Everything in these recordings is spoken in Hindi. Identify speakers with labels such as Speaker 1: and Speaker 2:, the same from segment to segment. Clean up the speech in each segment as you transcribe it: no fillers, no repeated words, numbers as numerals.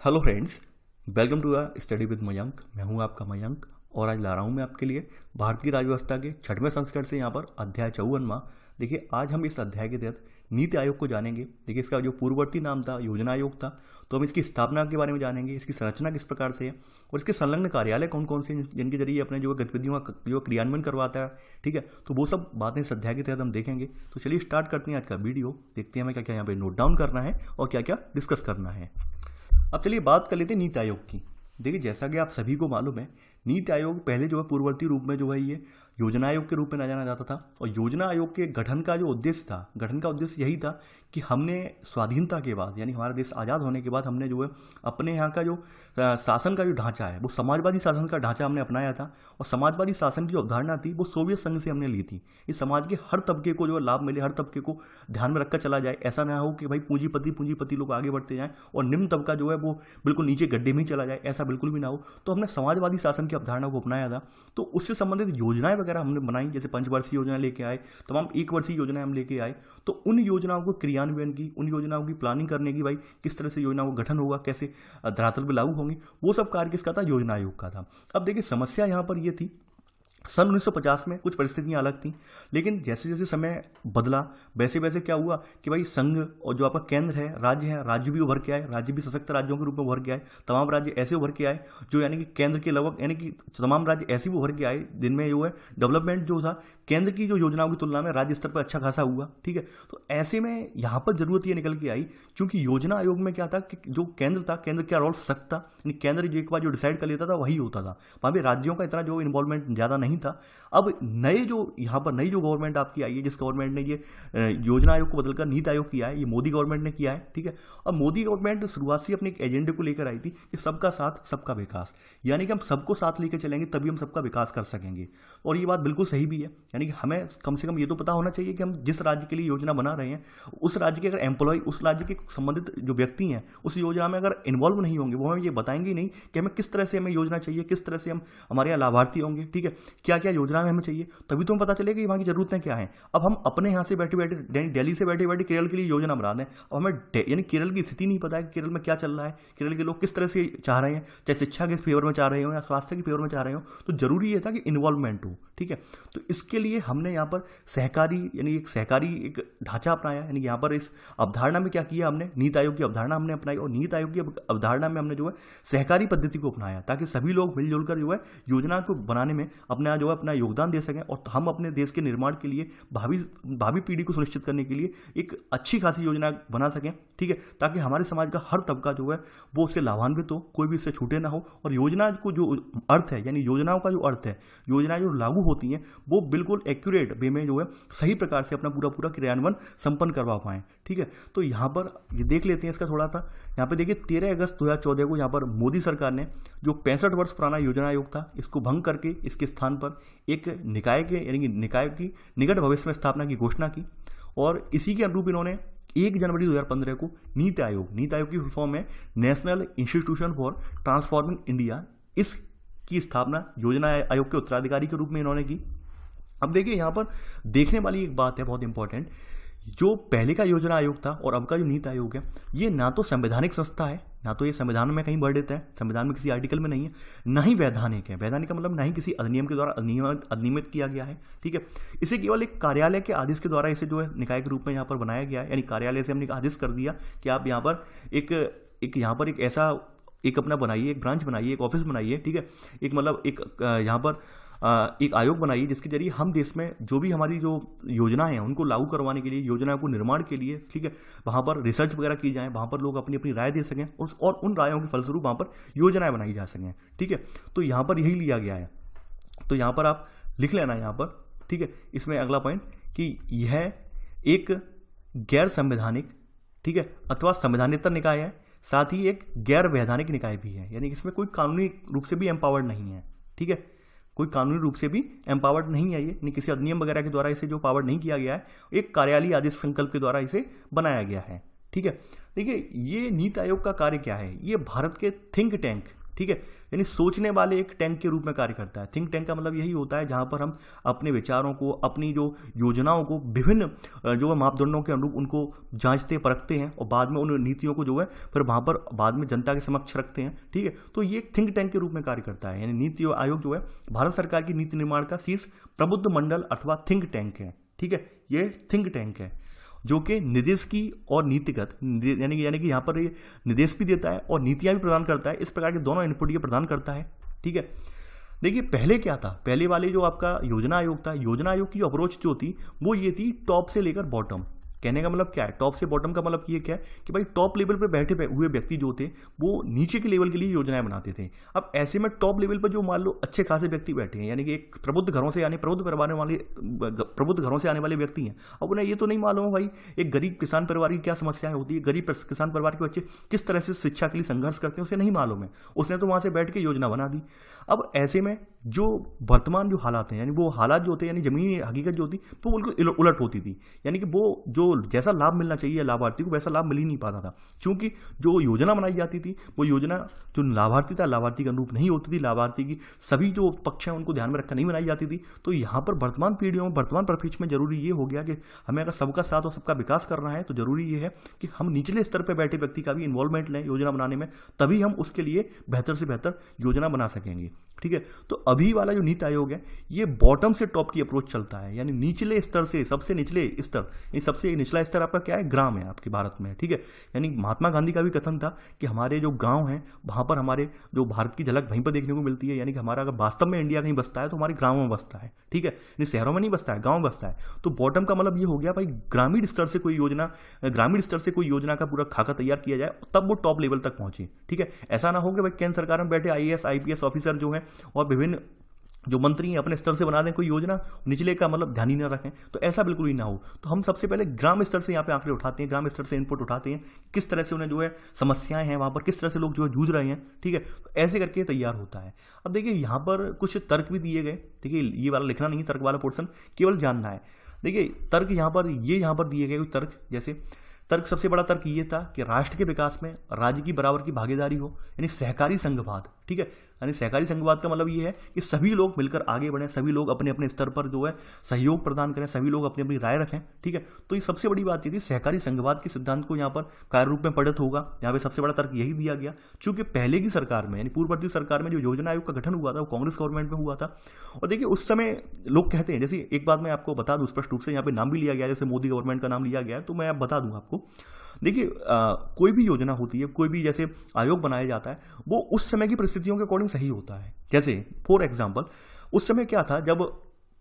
Speaker 1: Hello friends, welcome to study with Mayank. मैं हूं आपका मयंक और आज ला रहा हूं मैं आपके लिए भारतीय राज्यव्यवस्था के 6वें संस्करण से यहाँ पर अध्याय 54वां। देखिए, आज हम इस अध्याय के तहत नीति आयोग को जानेंगे। देखिए, इसका जो पूर्ववर्ती नाम था योजना आयोग था, तो हम इसकी स्थापना के बारे में जानेंगे, इसकी संरचना किस प्रकार से है और इसके संलग्न कार्यालय कौन कौन से जिनके जरिए अपने जो गतिविधियों का जो क्रियान्वयन करवाता है। ठीक है, तो वो सब बातें इस अध्याय के तहत हम देखेंगे। तो चलिए स्टार्ट करते हैं आज का वीडियो। देखते हैं हमें क्या क्या यहाँ पे नोट डाउन करना है और क्या क्या डिस्कस करना है। अब चलिए बात कर लेते हैं नीति आयोग की। देखिए, जैसा कि आप सभी को मालूम है, नीति आयोग पहले जो है पूर्ववर्ती रूप में जो है ये योजना आयोग के रूप में जाना जाता था। और योजना आयोग के गठन का जो उद्देश्य था, गठन का उद्देश्य यही था कि हमने स्वाधीनता के बाद, यानी हमारा देश आज़ाद होने के बाद, हमने जो है अपने यहाँ का जो शासन का जो ढांचा है वो समाजवादी शासन का ढांचा हमने अपनाया था। और समाजवादी शासन की जो अवधारणा थी वो सोवियत संघ से हमने ली थी। इस समाज के हर तबके को जो लाभ मिले, हर तबके को ध्यान में रखकर चला जाए। ऐसा ना हो कि भाई पूंजीपति लोग आगे बढ़ते जाएं और निम्न तबका जो है वो बिल्कुल नीचे गड्ढे में ही चला जाए, ऐसा बिल्कुल भी ना हो। तो हमने समाजवादी शासन की अवधारणा को अपनाया था। तो उससे संबंधित योजनाएं वगैरह हमने बनाई, जैसे पंचवर्षीय योजना लेके आए, तमाम एक वर्षीय योजनाएं हम लेके आए। तो उन योजनाओं को क्रियान्वयन की, उन योजनाओं की प्लानिंग करने की, भाई किस तरह से योजनाओं का गठन होगा, कैसे धरातल पर लागू होंगी, वो सब कार्य किसका था? योजना आयोग का था। अब देखिए, समस्या यहाँ पर ये थी, सन 1950 में कुछ परिस्थितियां अलग थी, लेकिन जैसे जैसे समय बदला वैसे वैसे क्या हुआ कि भाई संघ और जो आपका केंद्र है, राज्य भी उभर के आए, राज्य भी सशक्त राज्यों के रूप में उभर के आए। तमाम राज्य ऐसे उभर के आए जो यानी कि केंद्र के लगभग, यानी कि तमाम राज्य ऐसे भी उभर के आए जिनमें जो है डेवलपमेंट जो था केंद्र की जो योजनाओं की तुलना में राज्य स्तर पर अच्छा खासा हुआ। ठीक है, तो ऐसे में यहाँ पर जरूरत ये निकल के आई, क्योंकि योजना आयोग में क्या था कि जो केंद्र था, केंद्र क्या रोल सख्त था, यानी केंद्र जो एक बार जो डिसाइड कर लेता था वही होता था। वहाँ पे राज्यों का इतना जो इन्वॉल्वमेंट ज़्यादा नहीं था। अब नए जो यहाँ पर नई जो गवर्नमेंट आपकी आई है, जिस गवर्नमेंट ने ये योजना आयोग को बदलकर नीति आयोग किया है, ये मोदी गवर्नमेंट ने किया है। ठीक है, अब मोदी गवर्नमेंट शुरुआत से अपने एक एजेंडे को लेकर आई थी कि सबका साथ सबका विकास, यानी कि हम सबको साथ लेकर चलेंगे तभी हम सबका विकास कर सकेंगे। और ये बात बिल्कुल सही भी है, यानी कि हमें कम से कम ये तो पता होना चाहिए कि हम जिस राज्य के लिए योजना बना रहे हैं, उस राज्य के अगर एम्प्लॉय, उस राज्य के संबंधित जो व्यक्ति हैं उस योजना में अगर इन्वॉल्व नहीं होंगे, वो हमें ये बताएंगे नहीं कि हमें किस तरह से हमें योजना चाहिए, किस तरह से हम हमारे यहाँ लाभार्थी होंगे। ठीक है, क्या क्या योजना हमें चाहिए, तभी तो हमें पता चलेगा कि वहाँ की जरूरतें क्या हैं। अब हम अपने यहाँ से बैठे बैठे, दिल्ली से बैठे बैठे केरल के लिए योजना बना दें, अब हमें यानी केरल की स्थिति नहीं पता है कि केरल में क्या चल रहा है, केरल के लोग किस तरह से चाह रहे हैं, चाहे शिक्षा के फेवर में चाह रहे हो या स्वास्थ्य के फेवर में चाह रहे हो। तो जरूरी ये था कि इन्वॉल्वमेंट हो। ठीक है, तो इसके लिए हमने यहाँ पर सहकारी, यानी एक सहकारी एक ढांचा अपनाया। यानी यहाँ पर इस अवधारणा में क्या किया हमने, नीति आयोग की अवधारणा हमने अपनाई और नीति आयोग की अवधारणा में हमने जो है सहकारी पद्धति को अपनाया, ताकि सभी लोग मिलजुल कर जो है योजना को बनाने में अपना जो है अपना योगदान दे सकें और हम अपने देश के निर्माण के लिए, भावी पीढ़ी को सुनिश्चित करने के लिए एक अच्छी खासी योजना बना सकें। ठीक है, ताकि हमारे समाज का हर तबका जो है वो उससे लाभान्वित हो, कोई भी इससे छूटे ना हो। और योजना को जो अर्थ है, यानी योजनाओं का जो अर्थ है, योजनाएं जो लागू होती हैं वो बिल्कुल एक्यूरेट वे में जो है सही प्रकार से अपना पूरा क्रियान्वयन संपन्न करवा पाएं। ठीक है, तो यहाँ पर ये देख लेते हैं इसका थोड़ा सा। यहाँ पे देखिए, 13 अगस्त 2014 को यहाँ पर मोदी सरकार ने जो 65 वर्ष पुराना योजना आयोग था, इसको भंग करके इसके स्थान पर एक निकाय के, यानी कि निकाय की निकट भविष्य में स्थापना की घोषणा की। और इसी के अनुरूप इन्होंने 1 जनवरी 2015 को नीति आयोग की फुल फॉर्म है national institution for transforming India, इसकी स्थापना योजना आयोग के उत्तराधिकारी के रूप में इन्होंने की। अब देखिए, यहाँ पर देखने वाली एक बात है बहुत इंपॉर्टेंट, जो पहले का योजना आयोग था और अब का जो नीति आयोग है, ये ना तो संवैधानिक संस्था है, ना तो ये संविधान में कहीं बढ़ देता है, संविधान में किसी आर्टिकल में नहीं है, ना ही वैधानिक है। वैधानिक का मतलब ना ही किसी अधिनियम के द्वारा अधिनियमित किया गया है। ठीक है, इसे केवल एक कार्यालय के आदेश के द्वारा इसे जो है निकाय के रूप में यहाँ पर बनाया गया है। यानी कार्यालय से हमने एक आदेश कर दिया कि आप यहाँ पर एक ऐसा एक अपना बनाइए, एक ब्रांच बनाइए, एक ऑफिस बनाइए। ठीक है, एक मतलब एक यहाँ पर एक आयोग बनाइए जिसके जरिए हम देश में जो भी हमारी जो योजनाएं हैं उनको लागू करवाने के लिए, योजनाओं को निर्माण के लिए, ठीक है, वहाँ पर रिसर्च वगैरह की जाए, वहाँ पर लोग अपनी अपनी राय दे सकें और उन रायों के फलस्वरूप वहाँ पर योजनाएं बनाई जा सकें। ठीक है, तो यहाँ पर यही लिया गया है। तो यहाँ पर आप लिख लेना यहाँ पर। ठीक है, इसमें अगला पॉइंट कि यह एक गैर संवैधानिक, ठीक है, अथवा संवैधानेतर निकाय है, साथ ही एक गैर वैधानिक निकाय भी है। यानी इसमें कोई कानूनी रूप से भी एम्पावर्ड नहीं है। ठीक है, कोई कानूनी रूप से भी एम्पावर्ड नहीं है, ये किसी अधिनियम वगैरह के द्वारा इसे जो पावर नहीं किया गया है, एक कार्यालय आदेश संकल्प के द्वारा इसे बनाया गया है। ठीक है, देखिए, ये नीति आयोग का कार्य क्या है, ये भारत के थिंक टैंक, ठीक है। यानी सोचने वाले एक टैंक के रूप में कार्य करता है। थिंक टैंक का मतलब यही होता है जहां पर हम अपने विचारों को, अपनी जो योजनाओं को विभिन्न जो है मापदंडों के अनुरूप उनको जांचते परखते हैं और बाद में उन नीतियों को जो है फिर वहां पर बाद में जनता के समक्ष रखते हैं, ठीक है। तो ये एक थिंक टैंक के रूप में कार्य करता है। यानी नीति आयोग जो है भारत सरकार की नीति निर्माण का शीर्ष प्रबुद्ध मंडल अथवा थिंक टैंक है, ठीक है। ये थिंक टैंक है जो कि निर्देश की और नीतिगत यानी कि यहाँ पर ये निर्देश भी देता है और नीतियां भी प्रदान करता है। इस प्रकार के दोनों इनपुट ये प्रदान करता है, ठीक है। देखिए पहले क्या था, पहले वाले जो आपका योजना आयोग था, योजना आयोग की अप्रोच जो थी वो ये थी टॉप से लेकर बॉटम। कहने का मतलब क्या है, टॉप से बॉटम का मतलब ये क्या है कि भाई टॉप लेवल पे बैठे हुए व्यक्ति जो थे वो नीचे के लेवल के लिए योजनाएं बनाते थे। अब ऐसे में टॉप लेवल पर जो मान लो अच्छे खासे व्यक्ति बैठे हैं, यानी कि एक प्रबुद्ध घरों से आने वाले व्यक्ति हैं, अब उन्हें ये तो नहीं मालूम है भाई एक गरीब किसान परिवार की क्या समस्याएं होती है, गरीब किसान परिवार के बच्चे किस तरह से शिक्षा के लिए संघर्ष करते हैं, उसे नहीं मालूम है। उसने तो वहां से बैठ के योजना बना दी। अब ऐसे में जो वर्तमान जो हालात हैं, यानी वो हालात जो होते हैं, यानी जमीनी हकीकत जो होती वो बिल्कुल उलट होती थी। यानी कि वो जो जैसा लाभ मिलना चाहिए लाभार्थी को वैसा लाभ मिल ही नहीं पाता था, क्योंकि जो योजना बनाई जाती थी वो योजना जो लाभार्थी था लाभार्थी के अनुरूप नहीं होती थी, लाभार्थी की सभी जो पक्ष हैं उनको ध्यान में रखकर नहीं बनाई जाती थी। तो यहाँ पर वर्तमान पीढ़ियों में, वर्तमान परिप्रेक्ष्य में जरूरी ये हो गया कि हमें अगर सबका साथ और सबका विकास करना है तो जरूरी ये है कि हम निचले स्तर पर बैठे व्यक्ति का भी इन्वॉल्वमेंट लें योजना बनाने में, तभी हम उसके लिए बेहतर से बेहतर योजना बना सकेंगे, ठीक है। तो अभी वाला जो नीति आयोग है ये बॉटम से टॉप की अप्रोच चलता है, यानी निचले स्तर से सबसे निचले स्तर, ये सबसे निचला स्तर आपका क्या है, ग्राम है आपके भारत में, ठीक है। यानी महात्मा गांधी का भी कथन था कि हमारे जो गांव हैं वहां पर हमारे जो भारत की झलक वहीं पर देखने को मिलती है। यानी कि हमारा अगर वास्तव में इंडिया कहीं बसता है तो हमारे गाँव में बसता है, ठीक है। यानी शहरों में नहीं बसता है, गाँव में बसता है। तो बॉटम का मतलब ये हो गया भाई ग्रामीण स्तर से कोई योजना का पूरा खाका तैयार किया जाए तब वो टॉप लेवल तक पहुंचे, ठीक है। ऐसा ना हो कि भाई केंद्र सरकार में बैठे IAS IPS ऑफिसर जो हैं और विभिन्न जो मंत्री हैं अपने स्तर से बना दें कोई योजना, निचले का मतलब ध्यान ही ना रखें, तो ऐसा बिल्कुल ही ना हो। तो हम सबसे पहले ग्राम स्तर से यहाँ पे आंकड़े उठाते हैं, ग्राम स्तर से इनपुट उठाते हैं, किस तरह से उन्हें जो है समस्याएं हैं वहां पर, किस तरह से लोग जो है जूझ रहे हैं, ठीक है। तो ऐसे करके तैयार होता है। अब देखिए यहाँ पर कुछ तर्क भी दिए गए, देखिए ये वाला लिखना नहीं, तर्क वाला पोर्शन केवल जानना है। देखिए तर्क यहाँ पर दिए गए कुछ तर्क, जैसे तर्क सबसे बड़ा तर्क ये था कि राष्ट्र के विकास में राज्य की बराबर की भागीदारी हो, यानी सहकारी संघवाद, ठीक है। यानी सहकारी संघवाद का मतलब ये है कि सभी लोग मिलकर आगे बढ़ें, सभी लोग अपने अपने स्तर पर जो है सहयोग प्रदान करें, सभी लोग अपनी अपनी राय रखें, ठीक है। तो ये सबसे बड़ी बात ये थी, सहकारी संघवाद के सिद्धांत को यहाँ पर कार्य रूप में परिणत होगा। यहाँ पे सबसे बड़ा तर्क यही दिया गया, क्योंकि पहले की सरकार में यानी पूर्ववर्ती सरकार में जो योजना आयोग का गठन हुआ था वो कांग्रेस गवर्नमेंट में हुआ था। और देखिए उस समय लोग कहते हैं, जैसे एक बात मैं आपको बता दूं स्पष्ट रूप से, यहाँ पे नाम भी लिया गया, जैसे मोदी गवर्नमेंट का नाम लिया गया है, तो मैं आप बता दूं आपको। देखिए कोई भी योजना होती है, कोई भी जैसे आयोग बनाया जाता है, वो उस समय की परिस्थितियों के अकॉर्डिंग सही होता है। जैसे फॉर एग्जांपल उस समय क्या था, जब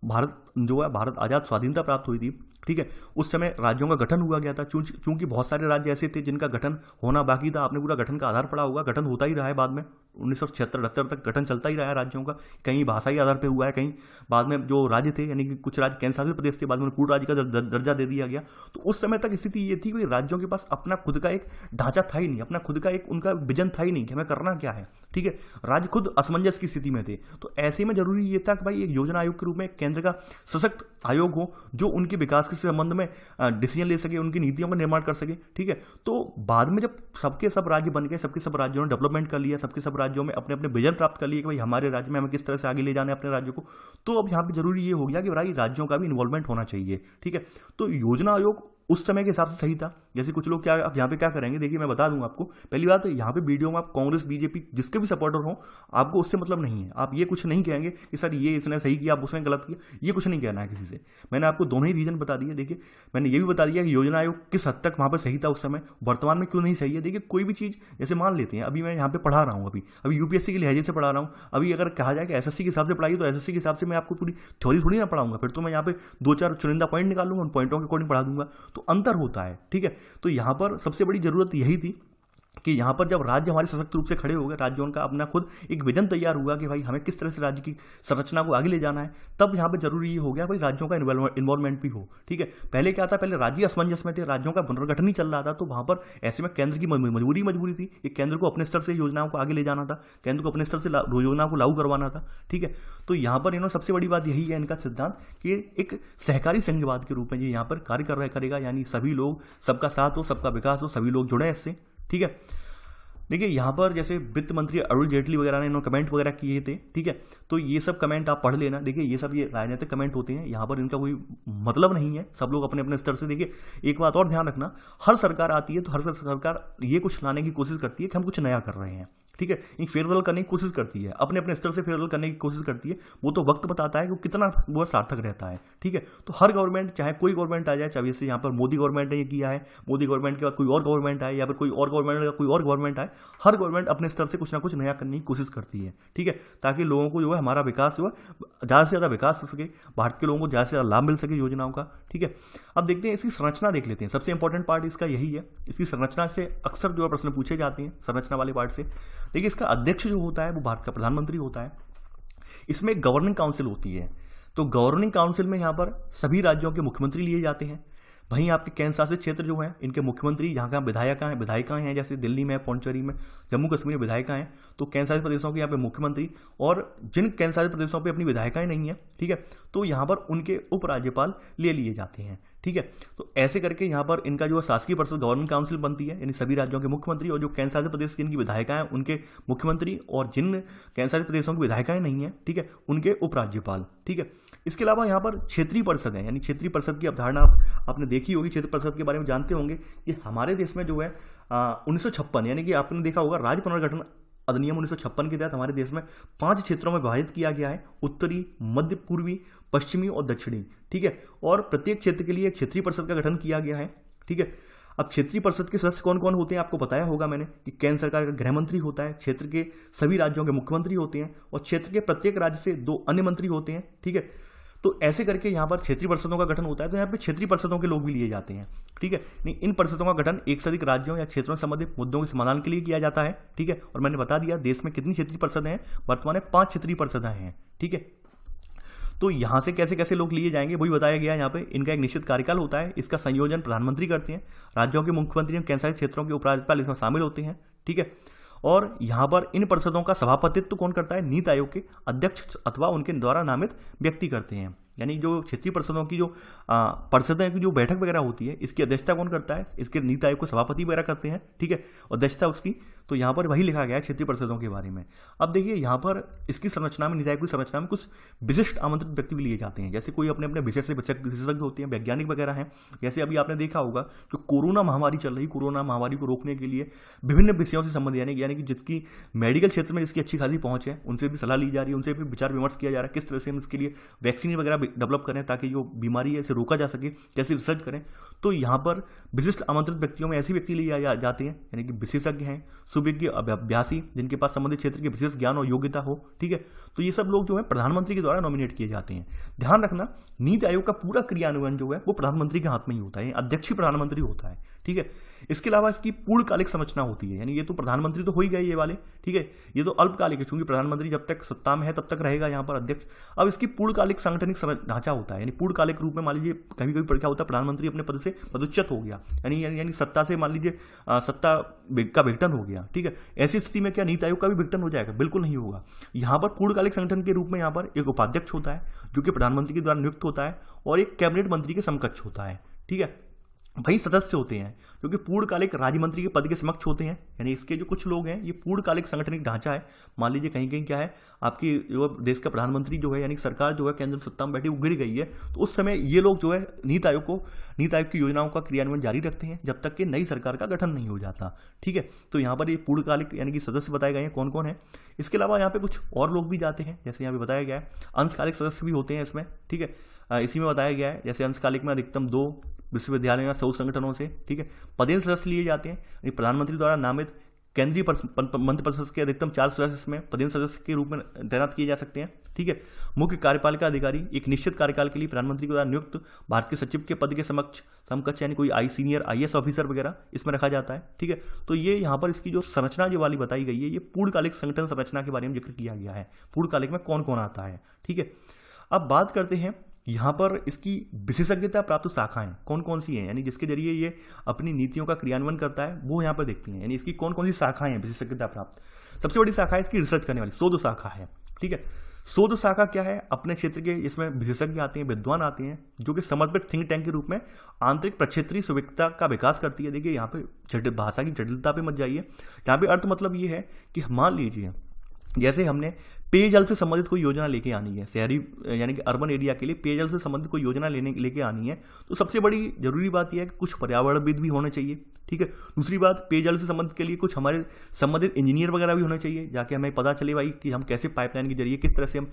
Speaker 1: भारत आजाद स्वाधीनता प्राप्त हुई थी, ठीक है, उस समय राज्यों का गठन हुआ गया था। चूंकि बहुत सारे राज्य ऐसे थे जिनका गठन होना बाकी था, आपने पूरा गठन का आधार पढ़ा होगा, गठन होता ही रहा है बाद में 1976-78 तक गठन चलता ही रहा है राज्यों का, कहीं भाषाई आधार पे हुआ है, कहीं बाद में जो राज्य थे यानी कि कुछ राज्य केंद्र शासित प्रदेश थे, बाद में पूर्ण राज्य का दर्जा दे दिया गया। तो उस समय तक स्थिति ये थी कि राज्यों के पास अपना खुद का एक ढांचा था ही नहीं, अपना खुद का एक उनका विजन था ही नहीं कि हमें करना क्या है, ठीक है। राज्य खुद असमंजस की स्थिति में थे। तो ऐसे में जरूरी ये था कि भाई एक योजना आयोग के रूप में केंद्र का सशक्त आयोग हो जो उनके विकास के संबंध में डिसीजन ले सके, उनकी नीतियों का निर्माण कर सके, ठीक है। तो बाद में जब सबके सब राज्य बन गए, सबके सब राज्यों ने डेवलपमेंट कर लिया, सबके सब राज्यों में अपने अपने विजन प्राप्त कर लिए कि भाई हमारे राज्य में हमें किस तरह से आगे ले जाना है अपने राज्यों को, तो अब यहाँ पे जरूरी ये हो गया कि भाई राज्यों का भी इन्वॉल्वमेंट होना चाहिए, ठीक है। तो योजना आयोग उस समय के हिसाब से सही था। जैसे कुछ लोग क्या अब यहाँ पे क्या करेंगे, देखिए मैं बता दूंगा आपको। पहली बात यहाँ पे वीडियो में आप कांग्रेस बीजेपी जिसके भी सपोर्टर हो, आपको उससे मतलब नहीं है। आप ये कुछ नहीं कहेंगे कि सर ये इसने सही किया, आप उसने गलत किया, ये कुछ नहीं कहना है किसी से। मैंने आपको दोनों ही रीजन बता दिए। देखिए मैंने ये भी बता दिया कि योजना आयोग किस हद तक वहाँ पर सही था उस समय, वर्तमान में क्यों नहीं सही है। देखिए कोई भी चीज़ जैसे मान लेते हैं, अभी मैं यहाँ पे पढ़ा रहा हूँ, अभी यूपीएससी के लिहाजे से पढ़ा रहा हूँ। अभी अगर कहा जाए कि एसएससी के हिसाब से पढ़ाई, तो एसएससी के हिसाब से मैं आपको पूरी थ्योरी थोड़ी ना पढ़ाऊंगा, फिर तो मैं यहाँ पे 2-4 चुनिंदा पॉइंट निकालूंगा, उन पॉइंटों के अकॉर्डिंग पढ़ा दूंगा। तो अंतर होता है, ठीक है। तो यहाँ पर सबसे बड़ी जरूरत यही थी कि यहाँ पर जब राज्य हमारे सशक्त रूप से खड़े हो गए, राज्यों का अपना खुद एक विजन तैयार हुआ कि भाई हमें किस तरह से राज्य की संरचना को आगे ले जाना है, तब यहाँ पे जरूरी ये हो गया भाई राज्यों का इन्वॉल्वमेंट भी हो, ठीक है। पहले क्या था, पहले राज्य असमंजस में थे, राज्यों का पुनर्गठन ही चल रहा था, तो वहां पर ऐसे में केंद्र की मजबूरी थी, एक केंद्र को अपने स्तर से योजनाओं को आगे ले जाना था, केंद्र को अपने स्तर से योजनाओं को लागू करवाना था, ठीक है। तो यहाँ पर इन्होंने सबसे बड़ी बात यही है इनका सिद्धांत कि एक सहकारी संघवाद के रूप में ये यहाँ पर कार्य करेगा, यानी सभी लोग, सबका साथ हो, सबका विकास हो, सभी लोग जुड़े इससे, ठीक है। देखिए यहाँ पर जैसे वित्त मंत्री अरुण जेटली वगैरह ने इन्होंने कमेंट वगैरह किए थे, ठीक है, तो ये सब कमेंट आप पढ़ लेना। देखिए ये सब ये राजनीतिक कमेंट होते हैं, यहाँ पर इनका कोई मतलब नहीं है, सब लोग अपने अपने स्तर से। देखिए एक बात और ध्यान रखना, हर सरकार आती है तो हर सरकार ये कुछ लाने की कोशिश करती है कि हम कुछ नया कर रहे हैं, ठीक है, एक फेयरवेल करने की कोशिश करती है, अपने अपने स्तर से फेयरवेल करने की कोशिश करती है। वो तो वक्त बताता है कि कितना वो सार्थक रहता है, ठीक है। तो हर गवर्नमेंट, चाहे कोई गवर्नमेंट आ जाए, चाहे जैसे यहाँ पर मोदी गवर्नमेंट ने ये किया है, मोदी गवर्नमेंट के बाद कोई और गवर्नमेंट आए, या फिर कोई और गवर्नमेंट का कोई और गवर्नमेंट आए, हर गवर्नमेंट अपने स्तर से कुछ ना कुछ नया करने की कोशिश करती है, ठीक है, ताकि लोगों को जो है हमारा विकास जो है ज़्यादा से ज़्यादा विकास हो सके, भारत के लोगों को ज़्यादा से ज़्यादा लाभ मिल सके योजनाओं का, ठीक है। अब देखते हैं इसकी संरचना देख लेते हैं, सबसे इंपॉर्टेंट पार्ट इसका यही है। इसकी संरचना से अक्सर जो है प्रश्न पूछे जाते हैं, संरचना वाले पार्ट से। देखिए इसका अध्यक्ष जो होता है वो भारत का प्रधानमंत्री होता है। इसमें गवर्निंग काउंसिल होती है, तो गवर्निंग काउंसिल में यहाँ पर सभी राज्यों के मुख्यमंत्री लिए जाते हैं। वहीं आपके केंद्र शासित क्षेत्र जो हैं इनके मुख्यमंत्री, यहाँ का विधायिकाएं हैं, जैसे दिल्ली में, पौंडीचेरी में, जम्मू कश्मीर में विधायिकाएं हैं, तो केंद्र शासित प्रदेशों के यहाँ पे मुख्यमंत्री, और जिन केंद्र शासित प्रदेशों पे अपनी विधायिकाएं नहीं है, ठीक है, तो यहाँ पर उनके उपराज्यपाल ले लिए जाते हैं, ठीक है। तो ऐसे करके यहाँ पर इनका जो शासकीय परिषद गवर्निंग काउंसिल बनती है, यानी सभी राज्यों के मुख्यमंत्री, और जो केंद्र शासित प्रदेश की इनकी विधायिकाएं उनके मुख्यमंत्री, और जिन केंद्र शासित प्रदेशों की विधायिकाएं नहीं है, ठीक है, उनके उपराज्यपाल, ठीक है। इसके अलावा यहाँ पर क्षेत्रीय परिषद है, यानी क्षेत्रीय परिषद की अवधारणा आपने देखी होगी, क्षेत्रीय परिषद के बारे में जानते होंगे कि हमारे देश में जो है 1956, यानी कि आपने देखा होगा राज्य पुनर्गठन अधिनियम 1956 के तहत हमारे देश में 5 क्षेत्रों में विभाजित किया गया है, उत्तरी, मध्य पूर्वी, पश्चिमी और दक्षिणी, ठीक है, और प्रत्येक क्षेत्र के लिए एक क्षेत्रीय परिषद का गठन किया गया है, ठीक है। अब क्षेत्रीय परिषद के सदस्य कौन कौन होते हैं आपको बताया होगा मैंने कि केंद्र सरकार का गृह मंत्री होता है, क्षेत्र के सभी राज्यों के मुख्यमंत्री होते हैं, और क्षेत्र के प्रत्येक राज्य से 2 अन्य मंत्री होते हैं, ठीक है। तो ऐसे करके यहाँ पर क्षेत्रीय परिषदों का गठन होता है, तो यहाँ पे क्षेत्रीय परिषदों के लोग भी लिए जाते हैं, ठीक है। नहीं, इन परिषदों का गठन एक से अधिक राज्यों या क्षेत्रों से संबंधित मुद्दों के समाधान के लिए किया जाता है, ठीक है। और मैंने बता दिया देश में कितनी क्षेत्रीय परिषदें हैं, वर्तमान में 5 क्षेत्रीय परिषदें हैं, ठीक है। तो यहाँ से कैसे कैसे लोग लिए जाएंगे वही बताया गया है यहाँ पे। इनका एक निश्चित कार्यकाल होता है, इसका संयोजन प्रधानमंत्री करते हैं, राज्यों के मुख्यमंत्री और केंद्र शासित क्षेत्रों के उपराज्यपाल इसमें शामिल होते हैं, ठीक है। और यहाँ पर इन परिषदों का सभापतित्व कौन करता है? नीति आयोग के अध्यक्ष अथवा उनके द्वारा नामित व्यक्ति करते हैं। यानी जो क्षेत्रीय परिषदों की जो परिषदें की जो बैठक वगैरह होती है, इसकी अध्यक्षता कौन करता है? इसके नीति आयोग को सभापति वगैरह करते हैं, ठीक है, अध्यक्षता उसकी। तो यहाँ पर वही लिखा गया है क्षेत्रीय परिषदों के बारे में। अब देखिए यहाँ पर इसकी संरचना में, नीति आयोग की संरचना में कुछ विशिष्ट आमंत्रित व्यक्ति भी लिए जाते हैं, जैसे कोई अपने अपने विषय से विशेषज्ञ होते हैं, वैज्ञानिक वगैरह हैं। जैसे अभी आपने देखा होगा जो कोरोना महामारी चल रही, कोरोना महामारी को रोकने के लिए विभिन्न विषयों से संबंधित यानी कि जिसकी मेडिकल क्षेत्र में जिसकी अच्छी खासी पहुंच है, उनसे भी सलाह ली जा रही है, उनसे भी विचार विमर्श किया जा रहा है किस तरह से हम इसके लिए वैक्सीन वगैरह डेवलप करें ताकि जो बीमारी है इसे रोका जा सके, कैसे रिसर्च करें। तो यहाँ पर विशिष्ट आमंत्रित व्यक्तियों में ऐसे व्यक्ति लिए जाते हैं यानी कि विशेषज्ञ हैं, सुविज्ञ, अभ्यासी, जिनके पास संबंधित क्षेत्र के विशेष ज्ञान और योग्यता हो, ठीक है। तो ये सब लोग जो है प्रधानमंत्री के द्वारा नॉमिनेट किए जाते हैं। ध्यान रखना नीति आयोग का पूरा क्रियान्वयन जो है वो प्रधानमंत्री के हाथ में ही होता है, अध्यक्ष ही प्रधानमंत्री होता है, ठीक है। इसके अलावा इसकी पूर्णकालिक संरचना होती है, यानी ये तो प्रधानमंत्री तो हो ही गए ये वाले, ठीक है, ये तो अल्पकालिक है, क्योंकि प्रधानमंत्री जब तक सत्ता में है तब तक रहेगा यहाँ पर अध्यक्ष। अब इसकी पूर्णकालिक सांगठनिक ढांचा होता है, यानी पूर्णकालिक रूप में मान लीजिए कभी कभी क्या होता है, प्रधानमंत्री अपने पद से पदच्युत हो गया, यानी सत्ता से मान लीजिए सत्ता का विघटन हो गया, ठीक है। ऐसी स्थिति में क्या नीति आयोग का भी विघटन हो जाएगा? बिल्कुल नहीं होगा। यहाँ पर पूर्णकालिक संगठन के रूप में यहाँ पर एक उपाध्यक्ष होता है जो कि प्रधानमंत्री के द्वारा नियुक्त होता है और एक कैबिनेट मंत्री के समकक्ष होता है, ठीक है। वही सदस्य होते हैं जो कि पूर्णकालिक राज्य मंत्री के पद के समक्ष होते हैं, यानी इसके जो कुछ लोग हैं ये पूर्णकालिक संगठनिक ढांचा है। मान लीजिए कहीं कहीं क्या है, आपकी जो देश का प्रधानमंत्री जो है यानी सरकार जो है केंद्र सत्ता में बैठी वो गिर गई है, तो उस समय ये लोग जो है नीति आयोग की योजनाओं का क्रियान्वयन जारी रखते हैं जब तक कि नई सरकार का गठन नहीं हो जाता, ठीक है। तो यहाँ पर ये पूर्णकालिक यानी कि सदस्य बताए गए हैं कौन कौन है। इसके अलावा यहाँ पे कुछ और लोग भी जाते हैं, जैसे यहाँ पे बताया गया है अंशकालिक सदस्य भी होते हैं इसमें, ठीक है। इसी में बताया गया है जैसे अंशकालिक में अधिकतम 2 विश्वविद्यालयों या 100 संगठनों से, ठीक है, पदेन सदस्य लिए जाते हैं। प्रधानमंत्री द्वारा नामित केंद्रीय मंत्रिपरिषद के अधिकतम 4 सदस्य इसमें पदेन सदस्य के रूप में तैनात किए जा सकते हैं, ठीक है। मुख्य कार्यपालिका अधिकारी एक निश्चित कार्यकाल के लिए प्रधानमंत्री के द्वारा नियुक्त भारत के सचिव के पद के समकक्ष यानी कोई सीनियर IAS ऑफिसर वगैरह इसमें रखा जाता है, ठीक है। तो ये यहाँ पर इसकी जो संरचना जो वाली बताई गई है ये पूर्णकालिक संगठन संरचना के बारे में जिक्र किया गया है, पूर्णकालिक में कौन कौन आता है, ठीक है। अब बात करते हैं यहाँ पर इसकी विशेषज्ञता प्राप्त शाखाएं कौन कौन सी हैं, यानी जिसके जरिए ये अपनी नीतियों का क्रियान्वयन करता है वो यहाँ पर देखते हैं, यानी इसकी कौन कौन सी शाखाएं हैं विशेषज्ञता प्राप्त। सबसे बड़ी शाखा है इसकी रिसर्च करने वाली, शोध शाखा है, ठीक है। शोध शाखा क्या है? अपने क्षेत्र के इसमें विशेषज्ञ आते हैं, विद्वान आते हैं, जो कि समर्पित थिंक टैंक के रूप में आंतरिक प्रक्षेत्रीय सुविकता का विकास करती है। देखिए यहाँ पे भाषा की जटिलता पे मत जाइए। यहाँ पे अर्थ मतलब ये है कि मान लीजिए जैसे हमने पेयजल से संबंधित कोई योजना लेके आनी है, शहरी यानी कि अर्बन एरिया के लिए पेयजल से संबंधित कोई योजना लेके आनी है, तो सबसे बड़ी जरूरी बात यह है कि कुछ पर्यावरणविद भी होने चाहिए। ठीक है। दूसरी बात, पेयजल से संबंधित के लिए कुछ हमारे संबंधित इंजीनियर वगैरह भी होने चाहिए, जाके हमें पता चले भाई कि हम कैसे पाइपलाइन के जरिए किस तरह से हम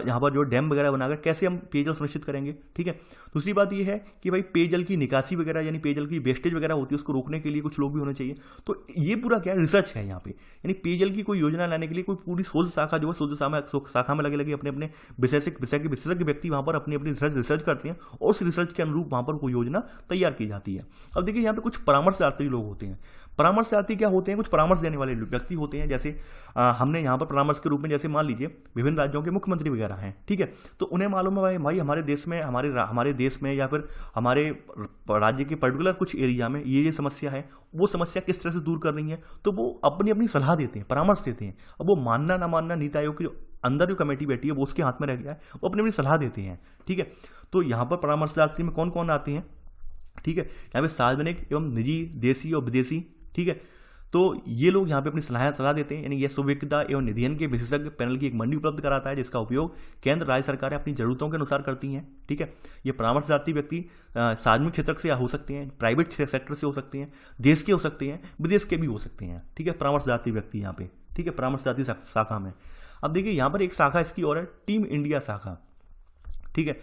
Speaker 1: यहाँ पर जो डैम वगैरह बनाकर कैसे हम पेयजल सुनिश्चित करेंगे। ठीक है। दूसरी बात यह है कि भाई पेयजल की निकासी वगैरह यानी पेयजल की वेस्टेज वगैरह होती है, उसको रोकने के लिए कुछ लोग भी होने चाहिए। तो ये पूरा क्या है, रिसर्च है यहाँ पे, यानी पेयजल की कोई योजना लाने के लिए कोई पूरी शोध शाखा जो है शोध शाखा में लगे अपने अपने विशेषज्ञ व्यक्ति वहां पर अपनी अपनी रिसर्च करते हैं और उस रिसर्च के अनुरूप वहां पर कोई योजना तैयार की जाती है। अब देखिए यहाँ पे कुछ परामर्शदात्री लोग होते हैं। परामर्शदात्री क्या होते हैं? कुछ परामर्श देने वाले व्यक्ति होते हैं। जैसे हमने यहाँ पर परामर्श के रूप में जैसे मान लीजिए विभिन्न राज्यों के मुख्यमंत्री वगैरह हैं, ठीक है, तो उन्हें मालूम है भाई हमारे देश में हमारे देश में या फिर हमारे राज्य के पर्टिकुलर कुछ एरिया में ये समस्या है, वो समस्या किस तरह से दूर करनी है, तो वो अपनी अपनी सलाह देते हैं, परामर्श देते हैं। अब वो मानना ना मानना नीति आयोग की अंदर जो कमेटी बैठी है वो उसके हाथ में रह गया है, वो अपनी अपनी सलाह देते हैं। ठीक है। तो यहाँ पर परामर्शदात्री में कौन कौन आते हैं? ठीक है। यहाँ पे सार्वजनिक एवं निजी, देशी और विदेशी, ठीक है, तो ये लोग यहाँ पे अपनी सलाह देते हैं। यानी यह सुविकता एवं निधियन के विशेषज्ञ पैनल की एक मंडी उपलब्ध कराता है, जिसका उपयोग केंद्र राज्य सरकारें अपनी जरूरतों के अनुसार करती हैं। ठीक है। ये परामर्शदात्री व्यक्ति सार्वजनिक क्षेत्र से हो सकते हैं, प्राइवेट सेक्टर से हो सकते हैं, देश के हो सकते हैं, विदेश के भी हो सकते हैं। ठीक है। परामर्शदात्री व्यक्ति यहाँ पे, ठीक है, परामर्शदात्री शाखा में। अब देखिए यहाँ पर एक शाखा इसकी और है, टीम इंडिया शाखा। ठीक है।